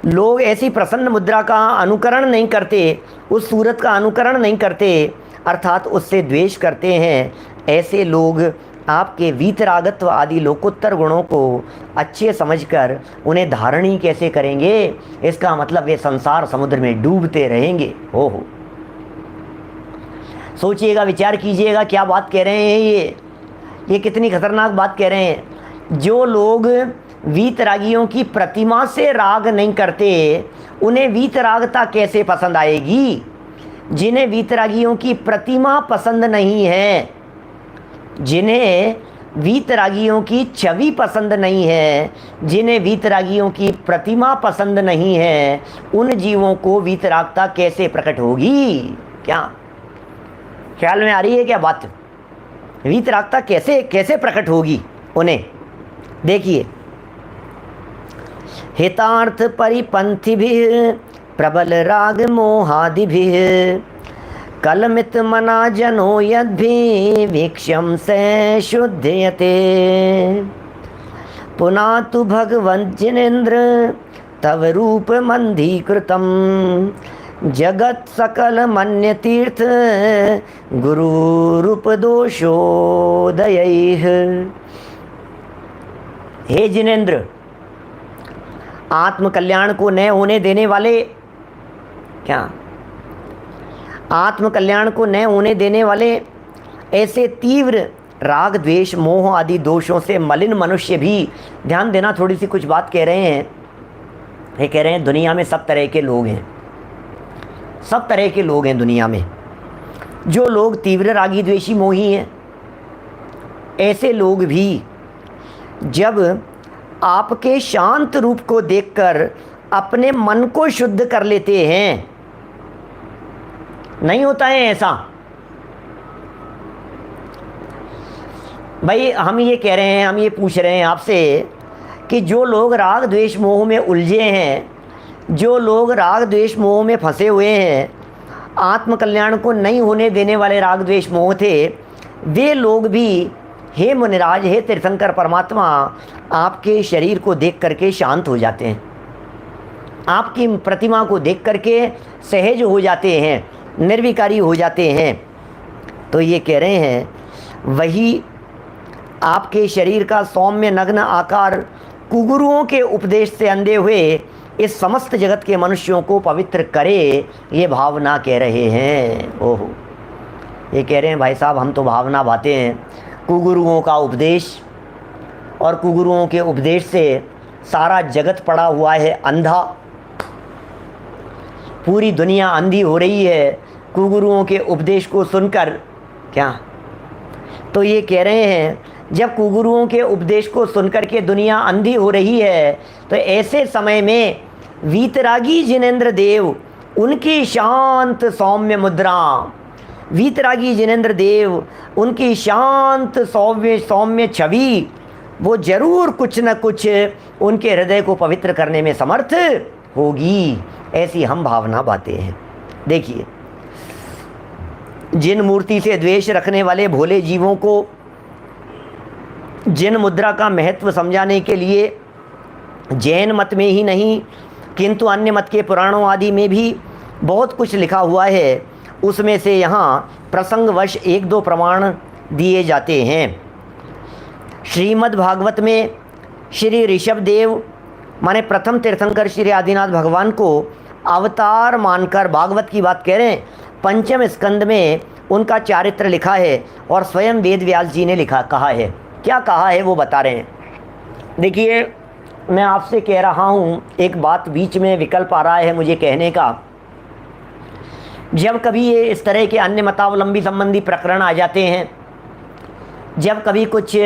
लोग ऐसी प्रसन्न मुद्रा का अनुकरण नहीं करते, उस सूरत का अनुकरण नहीं करते, अर्थात उससे द्वेष करते हैं। ऐसे लोग आपके वीतरागत्व आदि लोकोत्तर गुणों को अच्छे समझकर उन्हें धारण ही कैसे करेंगे। इसका मतलब वे संसार समुद्र में डूबते रहेंगे। ओहो, सोचिएगा, विचार कीजिएगा, क्या बात कह रहे हैं ये कितनी खतरनाक बात कह रहे हैं। जो लोग वीतरागियों की प्रतिमा से राग नहीं करते, उन्हें वीतरागता कैसे पसंद आएगी। जिन्हें वीतरागियों की प्रतिमा पसंद नहीं है, जिन्हें वीतरागियों की छवि पसंद नहीं है, जिन्हें वीतरागियों की प्रतिमा पसंद नहीं है, उन जीवों को वीतरागता कैसे प्रकट होगी। क्या ख्याल में आ रही है क्या बात। वीतरागता कैसे कैसे प्रकट होगी उन्हें। देखिए, हितार्थ परिपंथिभिः प्रबल राग मोहादिभिः कलमित मना जनो यद्भि वीक्ष्यं से शुद्धयते पुनः तु भगवन् जिनेन्द्र तव रूप मंदीकृतं जगत सकल मन्य तीर्थ गुरु रूप दोषोदयैः। हे जिनेन्द्र, आत्म कल्याण को न होने देने वाले, क्या आत्म कल्याण को न होने देने वाले ऐसे तीव्र राग द्वेष मोह आदि दोषों से मलिन मनुष्य भी, ध्यान देना, थोड़ी सी कुछ बात कह रहे हैं। ये कह रहे हैं दुनिया में सब तरह के लोग हैं, सब तरह के लोग हैं दुनिया में। जो लोग तीव्र रागी द्वेषी मोही हैं, ऐसे लोग भी जब आपके शांत रूप को देखकर अपने मन को शुद्ध कर लेते हैं, नहीं होता है ऐसा। भाई हम ये कह रहे हैं, हम ये पूछ रहे हैं आपसे कि जो लोग राग द्वेष मोह में उलझे हैं, जो लोग राग द्वेष मोह में फंसे हुए हैं, आत्म कल्याण को नहीं होने देने वाले राग द्वेष मोह थे, वे लोग भी, हे मुनिराज, हे तीर्थंकर परमात्मा, आपके शरीर को देख करके शांत हो जाते हैं, आपकी प्रतिमा को देख करके सहज हो जाते हैं, निर्विकारी हो जाते हैं। तो ये कह रहे हैं वही आपके शरीर का सौम्य नग्न आकार कुगुरुओं के उपदेश से अंधे हुए इस समस्त जगत के मनुष्यों को पवित्र करे, ये भावना कह रहे हैं। ओहो, ये कह रहे हैं भाई साहब, हम तो भावना बातें हैं, कुगुरुओं का उपदेश, और कुगुरुओं के उपदेश से सारा जगत पड़ा हुआ है अंधा, पूरी दुनिया अंधी हो रही है कुगुरुओं के उपदेश को सुनकर। क्या, तो ये कह रहे हैं जब कुगुरुओं के उपदेश को सुनकर के दुनिया अंधी हो रही है, तो ऐसे समय में वीतरागी जिनेंद्र देव, उनकी शांत सौम्य मुद्रा, वीतरागी जिनेंद्र देव, उनकी शांत सौम्य छवि, वो जरूर कुछ न कुछ उनके हृदय को पवित्र करने में समर्थ होगी। ऐसी हम भावना बातें हैं। देखिए, जिन मूर्ति से द्वेष रखने वाले भोले जीवों को जिन मुद्रा का महत्व समझाने के लिए जैन मत में ही नहीं किंतु अन्य मत के पुराणों आदि में भी बहुत कुछ लिखा हुआ है, उसमें से यहाँ प्रसंगवश एक दो प्रमाण दिए जाते हैं। श्रीमद् भागवत में श्री ऋषभ देव माने प्रथम तीर्थंकर श्री आदिनाथ भगवान को अवतार मानकर भागवत की बात कह रहे हैं। पंचम स्कंद में उनका चारित्र लिखा है और स्वयं वेद व्यास जी ने लिखा कहा है। क्या कहा है वो बता रहे हैं। देखिए, मैं आपसे कह रहा हूँ, एक बात बीच में विकल्प आ रहा है मुझे कहने का। जब कभी ये इस तरह के अन्य मतावलंबी संबंधी प्रकरण आ जाते हैं, जब कभी कुछ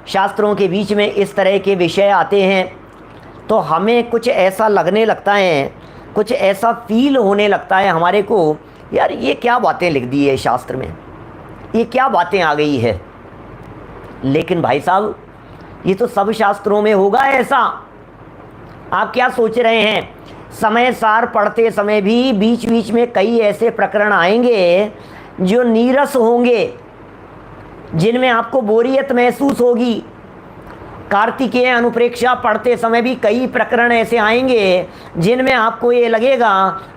शास्त्रों के बीच में इस तरह के विषय आते हैं, तो हमें कुछ ऐसा लगने लगता है, कुछ ऐसा फील होने लगता है हमारे को, यार ये क्या बातें लिख दी है शास्त्र में, ये क्या बातें आ गई है। लेकिन भाई साहब, ये तो सब शास्त्रों में होगा ऐसा। आप क्या सोच रहे हैं, समय सार पढ़ते समय भी बीच बीच में कई ऐसे प्रकरण आएंगे जो नीरस होंगे, जिनमें आपको बोरियत महसूस होगी। कार्तिकेय अनुप्रेक्षा पढ़ते समय भी कई प्रकरण ऐसे आएंगे जिनमें आपको ये लगेगा,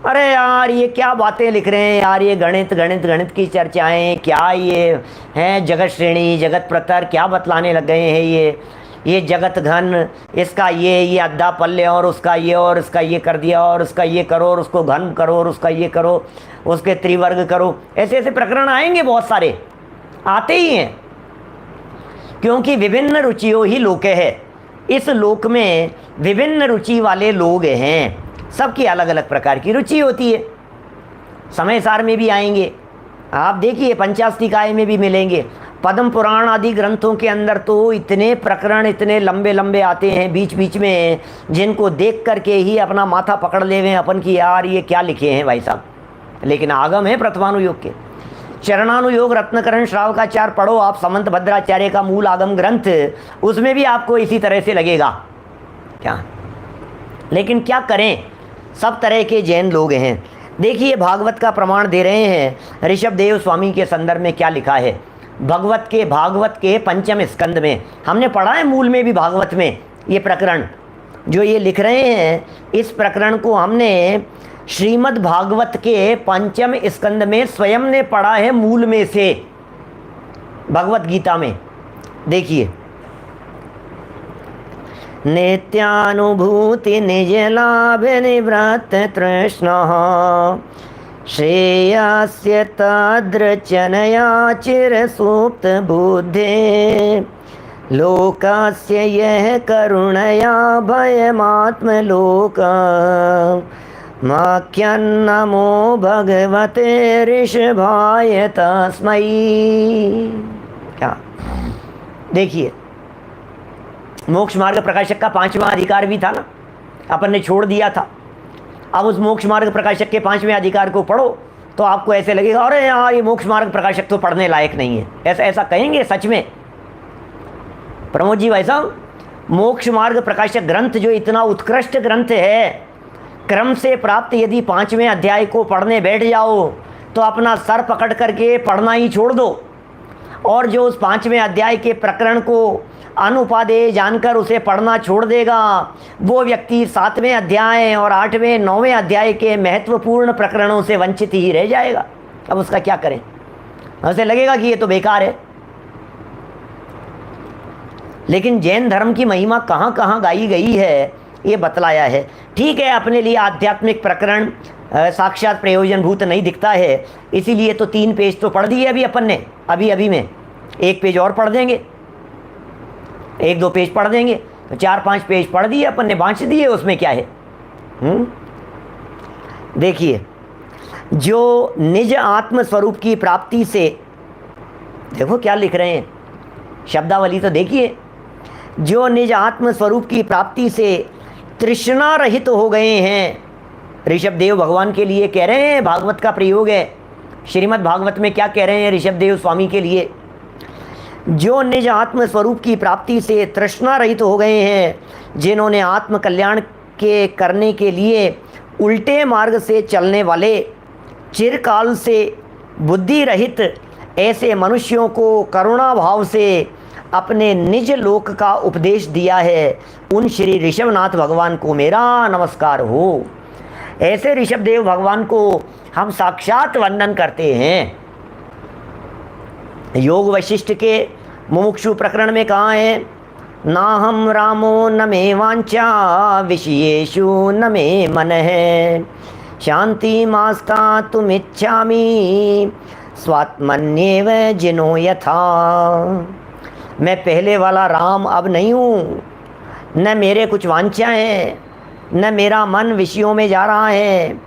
अरे यार ये क्या बातें लिख रहे हैं यार, ये गणित गणित गणित की चर्चाएं, क्या ये हैं जगत श्रेणी जगत प्रतर, क्या बतलाने लग गए हैं ये जगत घन, इसका ये अद्धा पल्ले और उसका ये और इसका ये कर दिया और उसका ये करो और उसको घन करो और उसका ये करो, उसके त्रिवर्ग करो। ऐसे ऐसे प्रकरण आएंगे, बहुत सारे आते ही हैं, क्योंकि विभिन्न रुचियों ही लोक है। इस लोक में विभिन्न रुचि वाले लोग हैं, सबकी अलग अलग प्रकार की रुचि होती है। समय सार में भी आएंगे, आप देखिए पंचास्तिकाय में भी मिलेंगे, पद्म पुराण आदि ग्रंथों के अंदर तो इतने प्रकरण इतने लंबे लंबे आते हैं बीच बीच में, जिनको देख करके ही अपना माथा पकड़ ले हुए अपन की, यार ये क्या लिखे हैं भाई साहब। लेकिन आगम है प्रथमानुयोग के। चरणानुयोग रत्नकरण श्रावकाचार पढ़ो आप, समंत भद्राचार्य का मूल आगम ग्रंथ, उसमें भी आपको इसी तरह से लगेगा क्या। लेकिन क्या करें, सब तरह के जैन लोग हैं। देखिए, भागवत का प्रमाण दे रहे हैं ऋषभ देव स्वामी के संदर्भ में क्या लिखा है। भागवत के पंचम स्कंद में हमने पढ़ा है, मूल में भी भागवत में ये प्रकरण जो ये लिख रहे हैं, इस प्रकरण को हमने श्रीमद् भागवत के पंचम स्कंद में स्वयं ने पढ़ा है, मूल में से भगवत गीता में। देखिए, नित्यानुभूति निज लाभ निवृत्त तृष्णा श्रेयस्य तद्रचनया चिरसुप्त बुद्धे लोकस्य यह करुणया भयमात्मलोक माख्यन्नमो भगवते ऋषभाय तस्मै। क्या देखिए, मोक्ष मार्ग प्रकाशक का 5वां अधिकार भी था ना, अपन ने छोड़ दिया था। अब उस मोक्ष मार्ग प्रकाशक के 5वें अधिकार को पढ़ो तो आपको ऐसे लगेगा, अरे यार ये मोक्ष मार्ग प्रकाशक तो पढ़ने लायक नहीं है। ऐसा ऐसा कहेंगे सच में प्रमोद जी भाई साहब। मोक्ष मार्ग प्रकाशक ग्रंथ जो इतना उत्कृष्ट ग्रंथ है, क्रम से प्राप्त यदि 5वें अध्याय को पढ़ने बैठ जाओ तो अपना सर पकड़ करके पढ़ना ही छोड़ दो, और जो उस 5वें अध्याय के प्रकरण को अनुपादेय जानकर उसे पढ़ना छोड़ देगा, वो व्यक्ति 7वें अध्याय और 8वें 9वें अध्याय के महत्वपूर्ण प्रकरणों से वंचित ही रह जाएगा। अब उसका क्या करें, उसे लगेगा कि ये तो बेकार है। लेकिन जैन धर्म की महिमा कहाँ कहाँ गाई गई है ये बतलाया है। ठीक है, अपने लिए आध्यात्मिक प्रकरण साक्षात प्रयोजनभूत नहीं दिखता है, इसीलिए तो 3 पेज तो पढ़ दिए अभी अपन ने, अभी में 1 पेज और पढ़ देंगे, 1-2 पेज पढ़ देंगे तो 4-5 पेज पढ़ दिए अपन ने, बाँच दिए, उसमें क्या है। देखिए, जो निज आत्म स्वरूप की प्राप्ति से, देखो क्या लिख रहे हैं, शब्दावली तो देखिए, जो निज आत्म स्वरूप की प्राप्ति से तृष्णा रहित हो गए हैं। ऋषभ देव भगवान के लिए कह रहे हैं, भागवत का प्रयोग है। श्रीमद् भागवत में क्या कह रहे हैं ऋषभ देव स्वामी के लिए, जो निज आत्म स्वरूप की प्राप्ति से तृष्णा रहित हो गए हैं, जिन्होंने आत्म कल्याण के करने के लिए उल्टे मार्ग से चलने वाले, चिरकाल से बुद्धि रहित ऐसे मनुष्यों को करुणा भाव से अपने निज लोक का उपदेश दिया है, उन श्री ऋषभनाथ भगवान को मेरा नमस्कार हो। ऐसे ऋषभ देव भगवान को हम साक्षात वंदन करते हैं। योग वशिष्ठ के मुमुक्षु प्रकरण में कहाँ है, ना हम रामो न मे वांछा विषयेषु न मे मनः शांति मास्ता तुम इच्छामि स्वात्मन्येव जिनो यथा। मैं पहले वाला राम अब नहीं हूँ, न मेरे कुछ वांछा है, न मेरा मन विषयों में जा रहा है।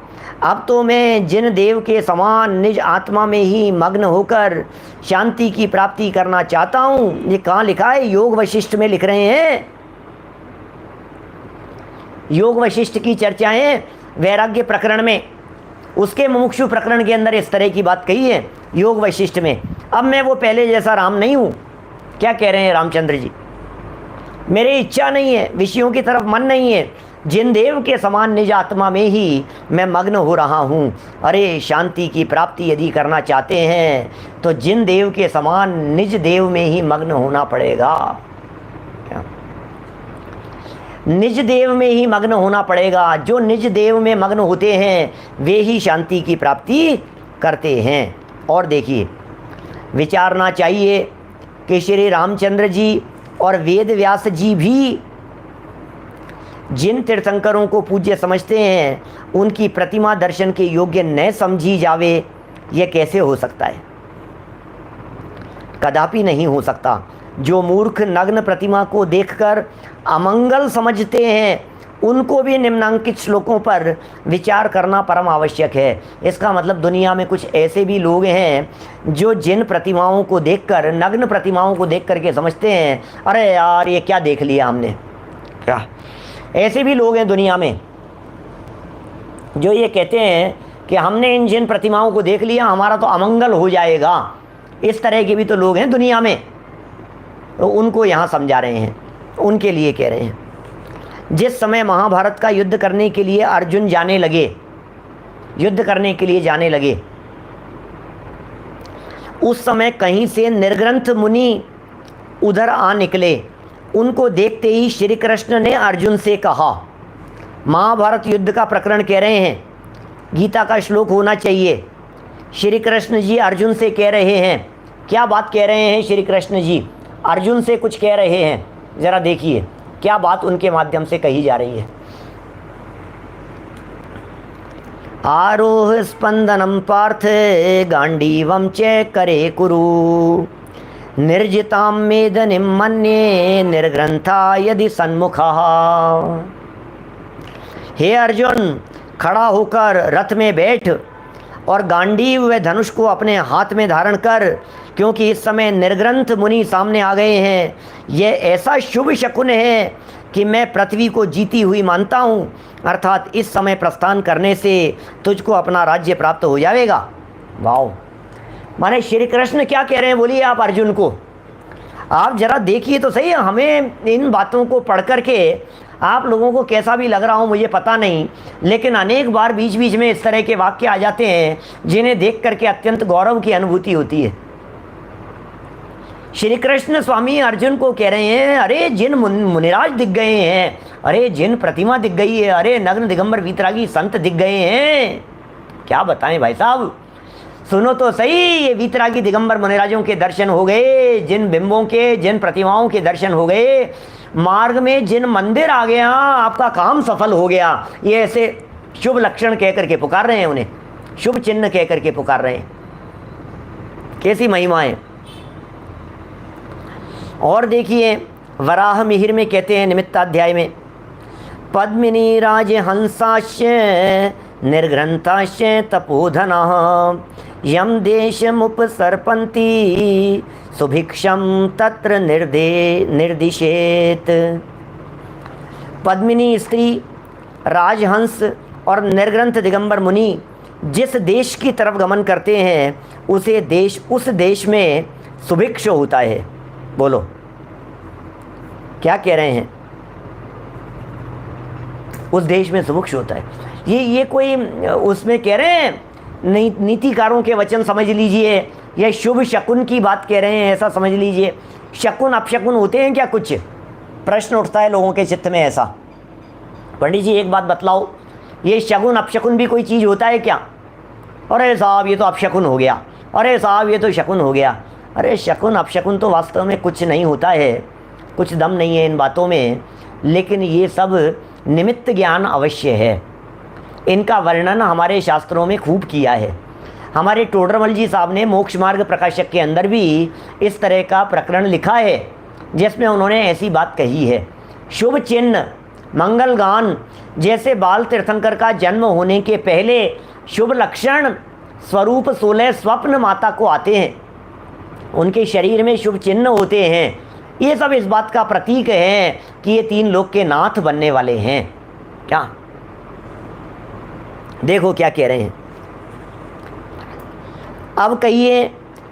अब तो मैं जिन देव के समान निज आत्मा में ही मग्न होकर शांति की प्राप्ति करना चाहता हूँ। ये कहाँ लिखा है? योग वशिष्ठ में लिख रहे हैं। योग वशिष्ठ की चर्चाएं वैराग्य प्रकरण में, उसके मुमुक्षु प्रकरण के अंदर इस तरह की बात कही है योग वशिष्ठ में। अब मैं वो पहले जैसा राम नहीं हूँ। क्या कह रहे हैं रामचंद्र जी? मेरी इच्छा नहीं है, विषयों की तरफ मन नहीं है, जिन देव के समान निज आत्मा में ही मैं मग्न हो रहा हूँ। अरे शांति की प्राप्ति यदि करना चाहते हैं तो जिन देव के समान निज देव में ही मग्न होना पड़ेगा। निज देव में ही मग्न होना पड़ेगा। जो निज देव में मग्न होते हैं वे ही शांति की प्राप्ति करते हैं। और देखिए, विचारना चाहिए कि श्री रामचंद्र जी और वेद व्यास जी भी जिन तीर्थंकरों को पूज्य समझते हैं उनकी प्रतिमा दर्शन के योग्य न समझी जावे, यह कैसे हो सकता है? कदापि नहीं हो सकता। जो मूर्ख नग्न प्रतिमा को देखकर अमंगल समझते हैं उनको भी निम्नांकित श्लोकों पर विचार करना परम आवश्यक है। इसका मतलब दुनिया में कुछ ऐसे भी लोग हैं जो जिन प्रतिमाओं को देखकर, नग्न प्रतिमाओं को देख करके समझते हैं अरे यार ये क्या देख लिया हमने। क्या ऐसे भी लोग हैं दुनिया में जो ये कहते हैं कि हमने इन जिन प्रतिमाओं को देख लिया हमारा तो अमंगल हो जाएगा। इस तरह के भी तो लोग हैं दुनिया में। तो उनको यहाँ समझा रहे हैं, उनके लिए कह रहे हैं। जिस समय महाभारत का युद्ध करने के लिए अर्जुन जाने लगे, युद्ध करने के लिए जाने लगे, उस समय कहीं से निर्ग्रंथ मुनि उधर आ निकले। उनको देखते ही श्री कृष्ण ने अर्जुन से कहा, महाभारत युद्ध का प्रकरण कह रहे हैं, गीता का श्लोक होना चाहिए। श्री कृष्ण जी अर्जुन से कह रहे हैं, क्या बात कह रहे हैं श्री कृष्ण जी? अर्जुन से कुछ कह रहे हैं, ज़रा देखिए क्या बात उनके माध्यम से कही जा रही है। आरोह स्पंदनम पार्थ गांडीवम च करे कुरु निर्जिताम मेदनिम मन्ये निर्ग्रंथा यदि सन्मुखा। हे अर्जुन, खड़ा होकर रथ में बैठ और गांडीव व धनुष को अपने हाथ में धारण कर, क्योंकि इस समय निर्ग्रंथ मुनि सामने आ गए हैं। यह ऐसा शुभ शकुन है कि मैं पृथ्वी को जीती हुई मानता हूँ। अर्थात इस समय प्रस्थान करने से तुझको अपना राज्य प्राप्त हो जाएगा। वाओ! माने श्री कृष्ण क्या कह रहे हैं बोलिए आप अर्जुन को? आप जरा देखिए तो सही। हमें इन बातों को पढ़ करके आप लोगों को कैसा भी लग रहा हो मुझे पता नहीं, लेकिन अनेक बार बीच बीच में इस तरह के वाक्य आ जाते हैं जिन्हें देख करके अत्यंत गौरव की अनुभूति होती है। श्री कृष्ण स्वामी अर्जुन को कह रहे हैं, अरे जिन मुनिराज दिख गए हैं, अरे जिन प्रतिमा दिख गई है, अरे नग्न दिगंबर वीतरागी संत दिख गए हैं। क्या बताएं भाई साहब, सुनो तो सही। ये वीतरागी दिगंबर मुनिराजों के दर्शन हो गए, जिन बिंबों के, जिन प्रतिमाओं के दर्शन हो गए, मार्ग में जिन मंदिर आ गया, आपका काम सफल हो गया। ये ऐसे शुभ लक्षण कह करके पुकार रहे हैं, उन्हें शुभ चिन्ह कह करके पुकार रहे हैं। कैसी महिमा है। और देखिए वराह मिहिर में कहते हैं निमित्ताध्याय में, पद्मिनी राज हंसाश्य निर्ग्रंथाश्य तपोधना यम देशमुपसर्पन्ति सुभिक्षम तत्र निर्दिशेत। पद्मिनी स्त्री, राजहंस और निर्ग्रंथ दिगंबर मुनि जिस देश की तरफ गमन करते हैं उस देश में सुभिक्ष होता है। बोलो क्या कह रहे हैं? उस देश में सुभिक्ष होता है। ये कोई उसमें कह रहे हैं नीतिकारों के वचन समझ लीजिए, यह शुभ शकुन की बात कह रहे हैं ऐसा समझ लीजिए। शकुन अपशकुन होते हैं क्या? कुछ प्रश्न उठता है लोगों के चित्त में ऐसा। पंडित जी एक बात बतलाओ, ये शकुन अपशकुन भी कोई चीज़ होता है क्या? अरे साहब ये तो अपशकुन हो गया, अरे साहब ये तो शकुन हो गया। अरे शकुन अपशकुन तो वास्तव में कुछ नहीं होता है। कुछ दम नहीं है इन बातों में, लेकिन ये सब निमित्त ज्ञान अवश्य है। इनका वर्णन हमारे शास्त्रों में खूब किया है। हमारे टोडरमल जी साहब ने मोक्ष मार्ग प्रकाशक के अंदर भी इस तरह का प्रकरण लिखा है, जिसमें उन्होंने ऐसी बात कही है। शुभ चिन्ह मंगल गान, जैसे बाल तीर्थंकर का जन्म होने के पहले शुभ लक्षण स्वरूप 16 स्वप्न माता को आते हैं, उनके शरीर में शुभ चिन्ह होते हैं। ये सब इस बात का प्रतीक है कि ये 3 लोक के नाथ बनने वाले हैं। क्या देखो क्या कह रहे हैं। अब कहिए,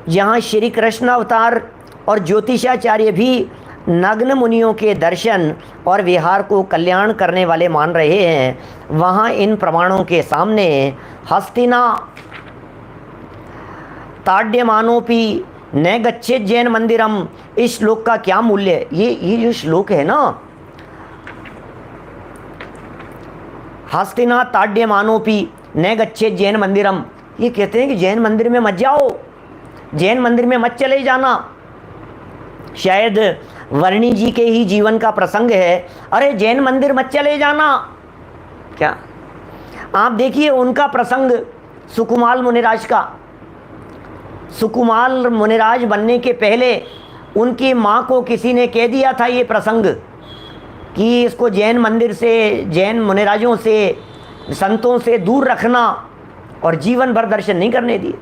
यहाँ श्री कृष्ण अवतार और ज्योतिषाचार्य भी नग्न मुनियों के दर्शन और विहार को कल्याण करने वाले मान रहे हैं, वहाँ इन प्रमाणों के सामने हस्तिना ताड्यमानोपि न गच्छेत जैन मंदिरम, इस श्लोक का क्या मूल्य है? ये जो श्लोक है ना, हस्तिना ताड्यमानोपि न गच्छेत जैन मंदिरम, ये कहते हैं कि जैन मंदिर में मत जाओ, जैन मंदिर में मत चले जाना। शायद वर्णी जी के ही जीवन का प्रसंग है, अरे जैन मंदिर मत चले जाना। क्या आप देखिए उनका प्रसंग सुकुमाल मुनिराज का। सुकुमाल मुनिराज बनने के पहले उनकी माँ को किसी ने कह दिया था ये प्रसंग कि इसको जैन मंदिर से, जैन मुनिराजों से, संतों से दूर रखना और जीवन भर दर्शन नहीं करने दिए।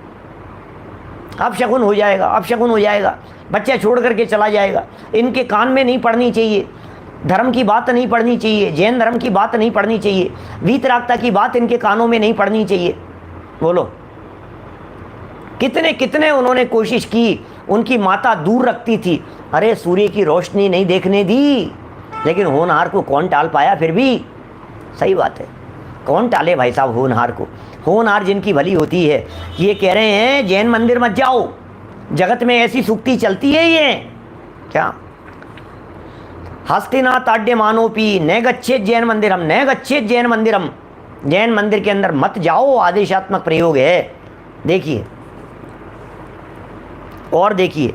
अब शकुन हो जाएगा, अब शकुन हो जाएगा, बच्चा छोड़ करके चला जाएगा। इनके कान में नहीं पड़नी चाहिए, धर्म की बात नहीं पढ़नी चाहिए, जैन धर्म की बात नहीं पढ़नी चाहिए, वीतरागता की बात इनके कानों में नहीं पढ़नी चाहिए। बोलो कितने कितने उन्होंने कोशिश की, उनकी माता दूर रखती थी, अरे सूर्य की रोशनी नहीं देखने दी, लेकिन होनहार को कौन टाल पाया फिर भी। सही बात है, कौन टाले भाई साहब होनहार को, होनहार जिनकी भली होती है। ये कह रहे हैं जैन मंदिर मत जाओ, जगत में ऐसी सूक्ति चलती है ये। क्या हस्तिना ताड्यमानोपि न गच्छेत जैन मंदिरम, न गच्छेत जैन मंदिरम, जैन मंदिर के अंदर मत जाओ, आदेशात्मक प्रयोग है। देखिए और देखिए,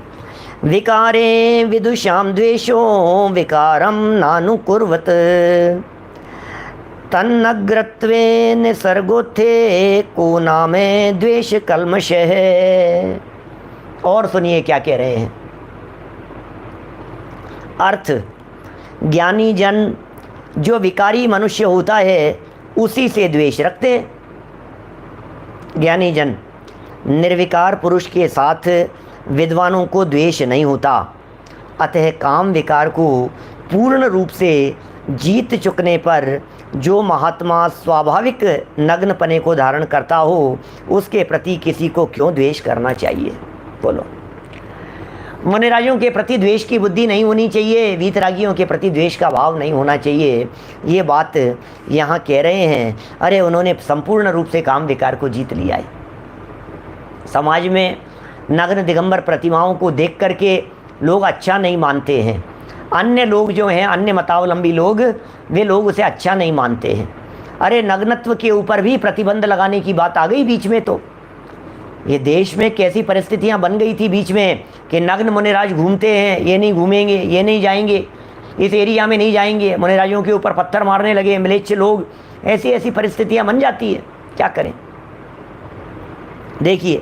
विकारे विदुषाम द्वेषो विकारम नानुकुर्वत तन्नग्रत्वे निसर्गोत्थे को नामे द्वेष कल्मष है। और सुनिए क्या कह रहे हैं। अर्थ, ज्ञानी जन जो विकारी मनुष्य होता है उसी से द्वेष रखते हैं। ज्ञानी जन, निर्विकार पुरुष के साथ विद्वानों को द्वेष नहीं होता। अतः काम विकार को पूर्ण रूप से जीत चुकने पर जो महात्मा स्वाभाविक नग्नपने को धारण करता हो, उसके प्रति किसी को क्यों द्वेष करना चाहिए? बोलो, मुनिराजों के प्रति द्वेष की बुद्धि नहीं होनी चाहिए, वीतरागियों के प्रति द्वेष का भाव नहीं होना चाहिए। ये बात यहाँ कह रहे हैं। अरे उन्होंने संपूर्ण रूप से काम विकार को जीत लिया है। समाज में नग्न दिगंबर प्रतिमाओं को देख करके लोग अच्छा नहीं मानते हैं। अन्य लोग जो हैं, अन्य मतावलंबी लोग, वे लोग उसे अच्छा नहीं मानते हैं। अरे नग्नत्व के ऊपर भी प्रतिबंध लगाने की बात आ गई बीच में। तो ये देश में कैसी परिस्थितियां बन गई थी बीच में कि नग्न मुनिराज घूमते हैं, ये नहीं घूमेंगे, ये नहीं जाएंगे, इस एरिया में नहीं जाएंगे, मुनिराजों के ऊपर पत्थर मारने लगे म्लेच्छ लोग। ऐसी ऐसी परिस्थितियां बन जाती है, क्या करें। देखिए,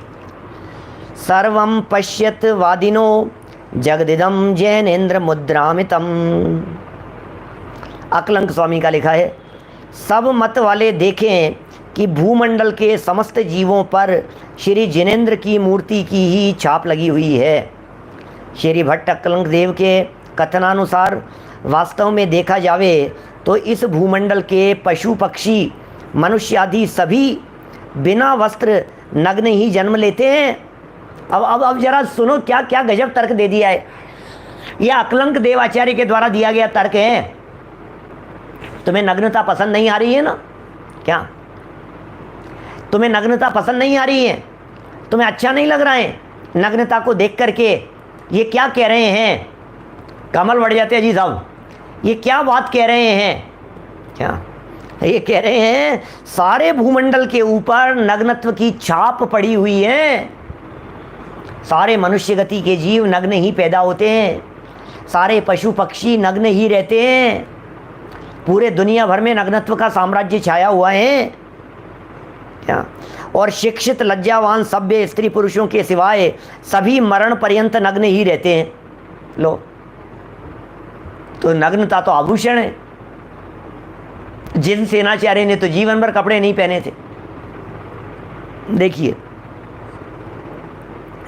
सर्वं पश्यत वादिनो जगदिदम जैनेन्द्र मुद्रामितम, अकलंक स्वामी का लिखा है। सब मत वाले देखें कि भूमंडल के समस्त जीवों पर श्री जिनेन्द्र की मूर्ति की ही छाप लगी हुई है। श्री भट्ट अकलंक देव के कथनानुसार वास्तव में देखा जावे तो इस भूमंडल के पशु पक्षी मनुष्य आदि सभी बिना वस्त्र नग्न ही जन्म लेते हैं। अब जरा सुनो क्या क्या गजब तर्क दे दिया है। यह अकलंक देव आचार्य के द्वारा दिया गया तर्क है। तुम्हें नग्नता पसंद नहीं आ रही है ना? क्या तुम्हें नग्नता पसंद नहीं आ रही है? तुम्हें अच्छा नहीं लग रहा है नग्नता को देख करके? ये क्या कह रहे हैं? कमल बढ़ जाते हैं जी साहब। ये क्या बात कह रहे हैं? क्या ये कह रहे हैं सारे भूमंडल के ऊपर नग्नत्व की छाप पड़ी हुई है। सारे मनुष्य गति के जीव नग्न ही पैदा होते हैं। सारे पशु पक्षी नग्न ही रहते हैं। पूरे दुनिया भर में नग्नत्व का साम्राज्य छाया हुआ है क्या? और शिक्षित लज्जावान सभ्य स्त्री पुरुषों के सिवाय सभी मरण पर्यंत नग्न ही रहते हैं। लो, तो नग्नता तो आभूषण है। जिन सेनाचार्य ने तो जीवन भर कपड़े नहीं पहने थे। देखिए,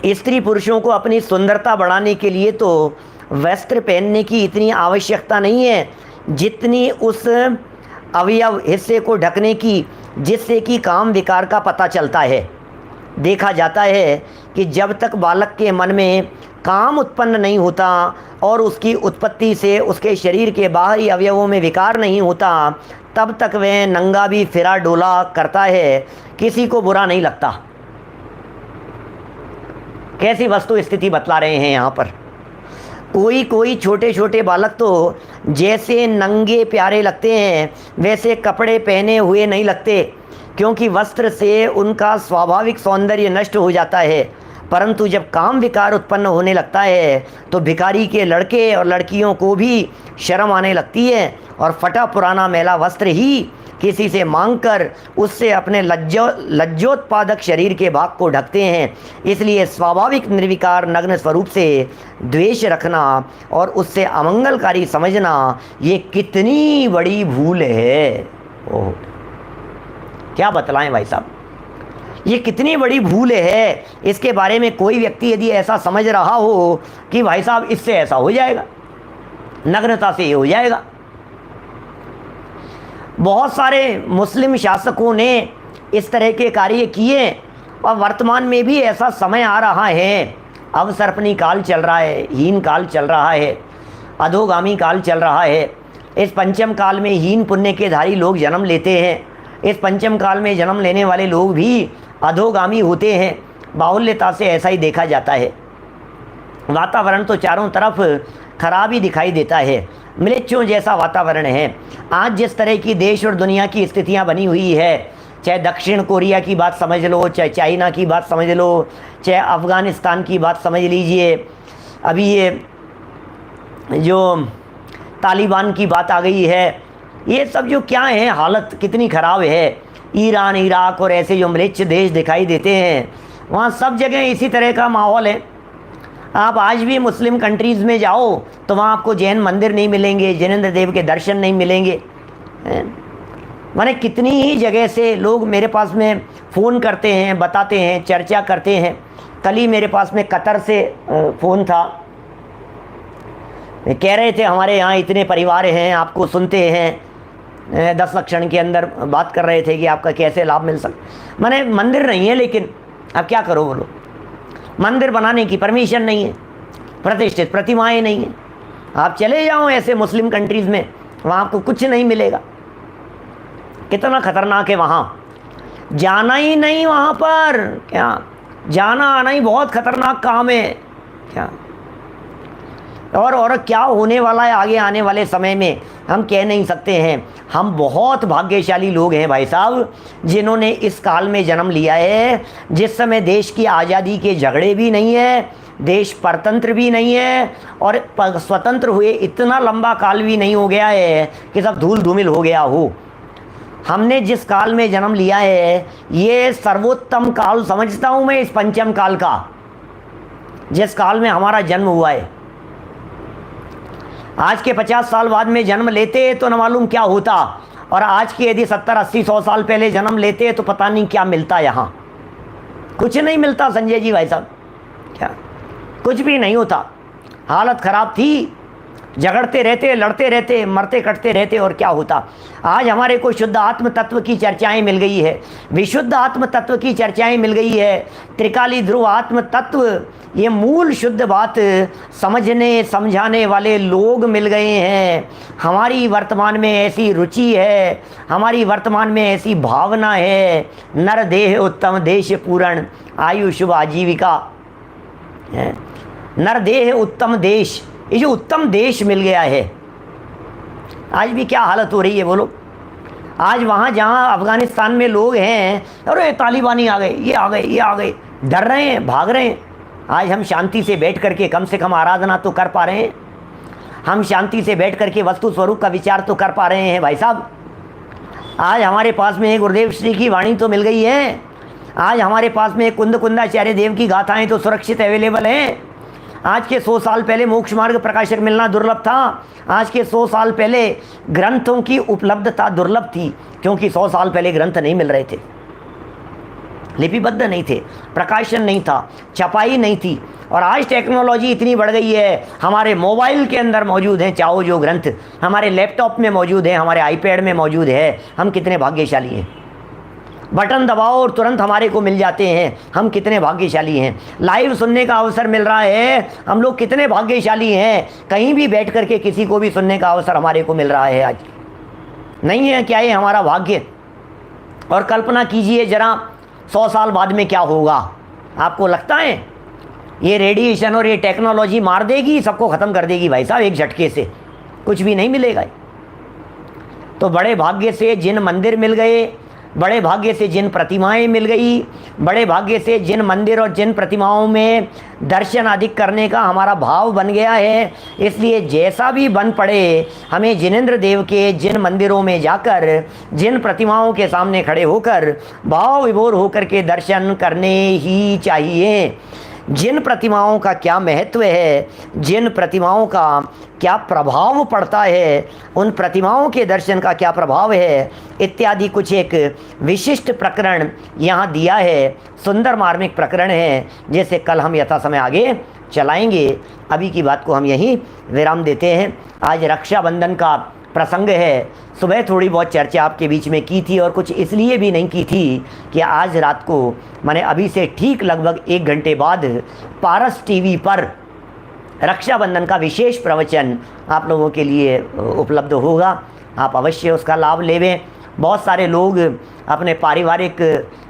स्त्री पुरुषों को अपनी सुंदरता बढ़ाने के लिए तो वस्त्र पहनने की इतनी आवश्यकता नहीं है जितनी उस अवयव हिस्से को ढकने की जिससे कि काम विकार का पता चलता है। देखा जाता है कि जब तक बालक के मन में काम उत्पन्न नहीं होता और उसकी उत्पत्ति से उसके शरीर के बाहरी अवयवों में विकार नहीं होता, तब तक वह नंगा भी फिरा डोला करता है, किसी को बुरा नहीं लगता। कैसी वस्तु स्थिति बतला रहे हैं यहाँ पर। कोई कोई छोटे छोटे बालक तो जैसे नंगे प्यारे लगते हैं वैसे कपड़े पहने हुए नहीं लगते, क्योंकि वस्त्र से उनका स्वाभाविक सौंदर्य नष्ट हो जाता है। परंतु जब काम विकार उत्पन्न होने लगता है तो भिखारी के लड़के और लड़कियों को भी शर्म आने लगती है और फटा पुराना मैला वस्त्र ही किसी से मांगकर उससे अपने लज्जोत्पादक शरीर के भाग को ढकते हैं। इसलिए स्वाभाविक निर्विकार नग्न स्वरूप से द्वेष रखना और उससे अमंगलकारी समझना ये कितनी बड़ी भूल है। ओह, क्या बतलाएं भाई साहब, ये कितनी बड़ी भूल है। इसके बारे में कोई व्यक्ति यदि ऐसा समझ रहा हो कि भाई साहब इससे ऐसा हो जाएगा, नग्नता से ये हो जाएगा। बहुत सारे मुस्लिम शासकों ने इस तरह के कार्य किए और वर्तमान में भी ऐसा समय आ रहा है। अवसर्पणी काल चल रहा है, हीन काल चल रहा है, अधोगामी काल चल रहा है। इस पंचम काल में हीन पुण्य के धारी लोग जन्म लेते हैं। इस पंचम काल में जन्म लेने वाले लोग भी अधोगामी होते हैं। बाहुल्यता से ऐसा ही देखा जाता है। वातावरण तो चारों तरफ खराब ही दिखाई देता है, मृत्युओं जैसा वातावरण है। आज जिस तरह की देश और दुनिया की स्थितियां बनी हुई है, चाहे दक्षिण कोरिया की बात समझ लो, चाहे चाइना की बात समझ लो, चाहे अफ़गानिस्तान की बात समझ लीजिए, अभी ये जो तालिबान की बात आ गई है, ये सब जो क्या है, हालत कितनी ख़राब है। ईरान, इराक और ऐसे जो म्लेच्छ देश दिखाई देते हैं, वहाँ सब जगह इसी तरह का माहौल है। आप आज भी मुस्लिम कंट्रीज़ में जाओ तो वहाँ आपको जैन मंदिर नहीं मिलेंगे, जैनेंद्र देव के दर्शन नहीं मिलेंगे। माने कितनी ही जगह से लोग मेरे पास में फ़ोन करते हैं, बताते हैं, चर्चा करते हैं। कल ही मेरे पास में कतर से फ़ोन था, कह रहे थे हमारे यहाँ इतने परिवार हैं, आपको सुनते हैं, 10 लक्षण के अंदर बात कर रहे थे कि आपका कैसे लाभ मिल सकता। माने मंदिर नहीं है, लेकिन अब क्या करो बोलो, मंदिर बनाने की परमिशन नहीं है, प्रतिष्ठित प्रतिमाएं नहीं है। आप चले जाओ ऐसे मुस्लिम कंट्रीज़ में, वहाँ आपको कुछ नहीं मिलेगा। कितना खतरनाक है वहाँ, जाना ही नहीं वहाँ पर, क्या जाना आना ही बहुत खतरनाक काम है क्या। और क्या होने वाला है आगे आने वाले समय में हम कह नहीं सकते हैं। हम बहुत भाग्यशाली लोग हैं भाई साहब, जिन्होंने इस काल में जन्म लिया है जिस समय देश की आज़ादी के झगड़े भी नहीं है, देश परतंत्र भी नहीं है और स्वतंत्र हुए इतना लंबा काल भी नहीं हो गया है कि सब धूल धूमिल हो गया हो। हमने जिस काल में जन्म लिया है ये सर्वोत्तम काल समझता हूँ मैं, इस पंचम काल का, जिस काल में हमारा जन्म हुआ है। आज के 50 साल बाद में जन्म लेते तो न मालूम क्या होता, और आज के यदि 70, 80, 100 साल पहले जन्म लेते तो पता नहीं क्या मिलता। यहाँ कुछ नहीं मिलता संजय जी भाई साहब, क्या कुछ भी नहीं होता। हालत ख़राब थी, झगड़ते रहते, लड़ते रहते, मरते कटते रहते, और क्या होता। आज हमारे को शुद्ध आत्म तत्व की चर्चाएं मिल गई है, विशुद्ध आत्म तत्व की चर्चाएं मिल गई है, त्रिकाली ध्रुव आत्म तत्व, ये मूल शुद्ध बात समझने समझाने वाले लोग मिल गए हैं। हमारी वर्तमान में ऐसी रुचि है, हमारी वर्तमान में ऐसी भावना है, नर देह उत्तम देश पूर्ण आयु शुभ आजीविका, नर देह उत्तम देश, ये जो उत्तम देश मिल गया है। आज भी क्या हालत हो रही है बोलो। आज वहाँ जहाँ अफ़गानिस्तान में लोग हैं, अरे तालिबानी आ गए, ये आ गए, ये आ गए, डर रहे हैं, भाग रहे हैं। आज हम शांति से बैठ करके कम से कम आराधना तो कर पा रहे हैं। हम शांति से बैठ करके वस्तु स्वरूप का विचार तो कर पा रहे हैं भाई साहब। आज हमारे पास में एक गुरुदेव श्री की वाणी तो मिल गई है, आज हमारे पास में एक कुंदाचार्य देव की गाथाएं तो सुरक्षित अवेलेबल हैं। आज के 100 साल पहले मोक्ष मार्ग प्रकाशक मिलना दुर्लभ था, आज के 100 साल पहले ग्रंथों की उपलब्धता दुर्लभ थी, क्योंकि 100 साल पहले ग्रंथ नहीं मिल रहे थे, लिपिबद्ध नहीं थे, प्रकाशन नहीं था, छपाई नहीं थी। और आज टेक्नोलॉजी इतनी बढ़ गई है, हमारे मोबाइल के अंदर मौजूद हैं चाहो जो ग्रंथ, हमारे लैपटॉप में मौजूद है, हमारे आईपैड में मौजूद है। हम कितने भाग्यशाली हैं, बटन दबाओ और तुरंत हमारे को मिल जाते हैं, हम कितने भाग्यशाली हैं। लाइव सुनने का अवसर मिल रहा है, हम लोग कितने भाग्यशाली हैं। कहीं भी बैठ करके किसी को भी सुनने का अवसर हमारे को मिल रहा है आज, नहीं है क्या ये हमारा भाग्य। और कल्पना कीजिए जरा 100 साल बाद में क्या होगा। आपको लगता है ये रेडिएशन और ये टेक्नोलॉजी मार देगी, सबको ख़त्म कर देगी भाई साहब, एक झटके से कुछ भी नहीं मिलेगा। तो बड़े भाग्य से जिन मंदिर मिल गए, बड़े भाग्य से जिन प्रतिमाएं मिल गई, बड़े भाग्य से जिन मंदिर और जिन प्रतिमाओं में दर्शन अधिक करने का हमारा भाव बन गया है, इसलिए जैसा भी बन पड़े हमें जिनेंद्र देव के जिन मंदिरों में जाकर, जिन प्रतिमाओं के सामने खड़े होकर भाव विभोर होकर के दर्शन करने ही चाहिए। जिन प्रतिमाओं का क्या महत्व है, जिन प्रतिमाओं का क्या प्रभाव पड़ता है, उन प्रतिमाओं के दर्शन का क्या प्रभाव है इत्यादि कुछ एक विशिष्ट प्रकरण यहाँ दिया है। सुंदर मार्मिक प्रकरण है, जैसे कल हम यथा समय आगे चलाएंगे। अभी की बात को हम यहीं विराम देते हैं। आज रक्षाबंधन का प्रसंग है। सुबह थोड़ी बहुत चर्चा आपके बीच में की थी, और कुछ इसलिए भी नहीं की थी कि आज रात को मैंने अभी से ठीक लगभग 1 घंटे बाद पारस टीवी पर रक्षाबंधन का विशेष प्रवचन आप लोगों के लिए उपलब्ध होगा। आप अवश्य उसका लाभ लेवें। बहुत सारे लोग अपने पारिवारिक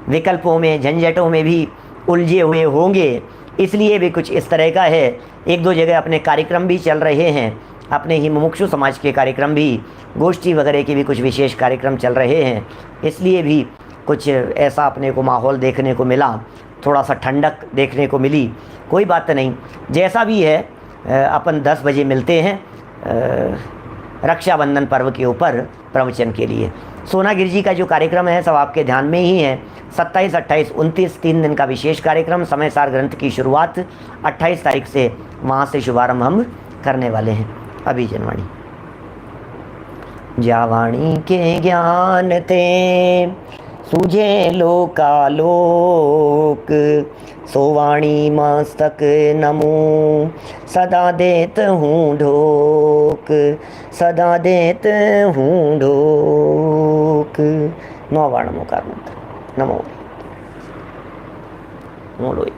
विकल्पों में, झंझटों में भी उलझे हुए होंगे, इसलिए भी कुछ इस तरह का है। 1-2 जगह अपने कार्यक्रम भी चल रहे हैं, अपने ही मुमुक्षु समाज के कार्यक्रम भी, गोष्ठी वगैरह के भी कुछ विशेष कार्यक्रम चल रहे हैं, इसलिए भी कुछ ऐसा अपने को माहौल देखने को मिला, थोड़ा सा ठंडक देखने को मिली। कोई बात नहीं, जैसा भी है अपन 10 बजे मिलते हैं रक्षाबंधन पर्व के ऊपर प्रवचन के लिए। सोनागिर जी का जो कार्यक्रम है सब आपके ध्यान में ही है। 27, 28, 29 3 दिन का विशेष कार्यक्रम, समय सार ग्रंथ की शुरुआत 28 तारीख से वहाँ से शुभारंभ हम करने वाले हैं। अभी जनवाणी जावाणी के ज्ञान ते सूझे लोकालोक, सोवाणी मस्तक नमो सदा देत हूँ ढोक, सदा देत हूँ ढोक। 9 बार नमोकार मंत्र। नमो नमो लोई।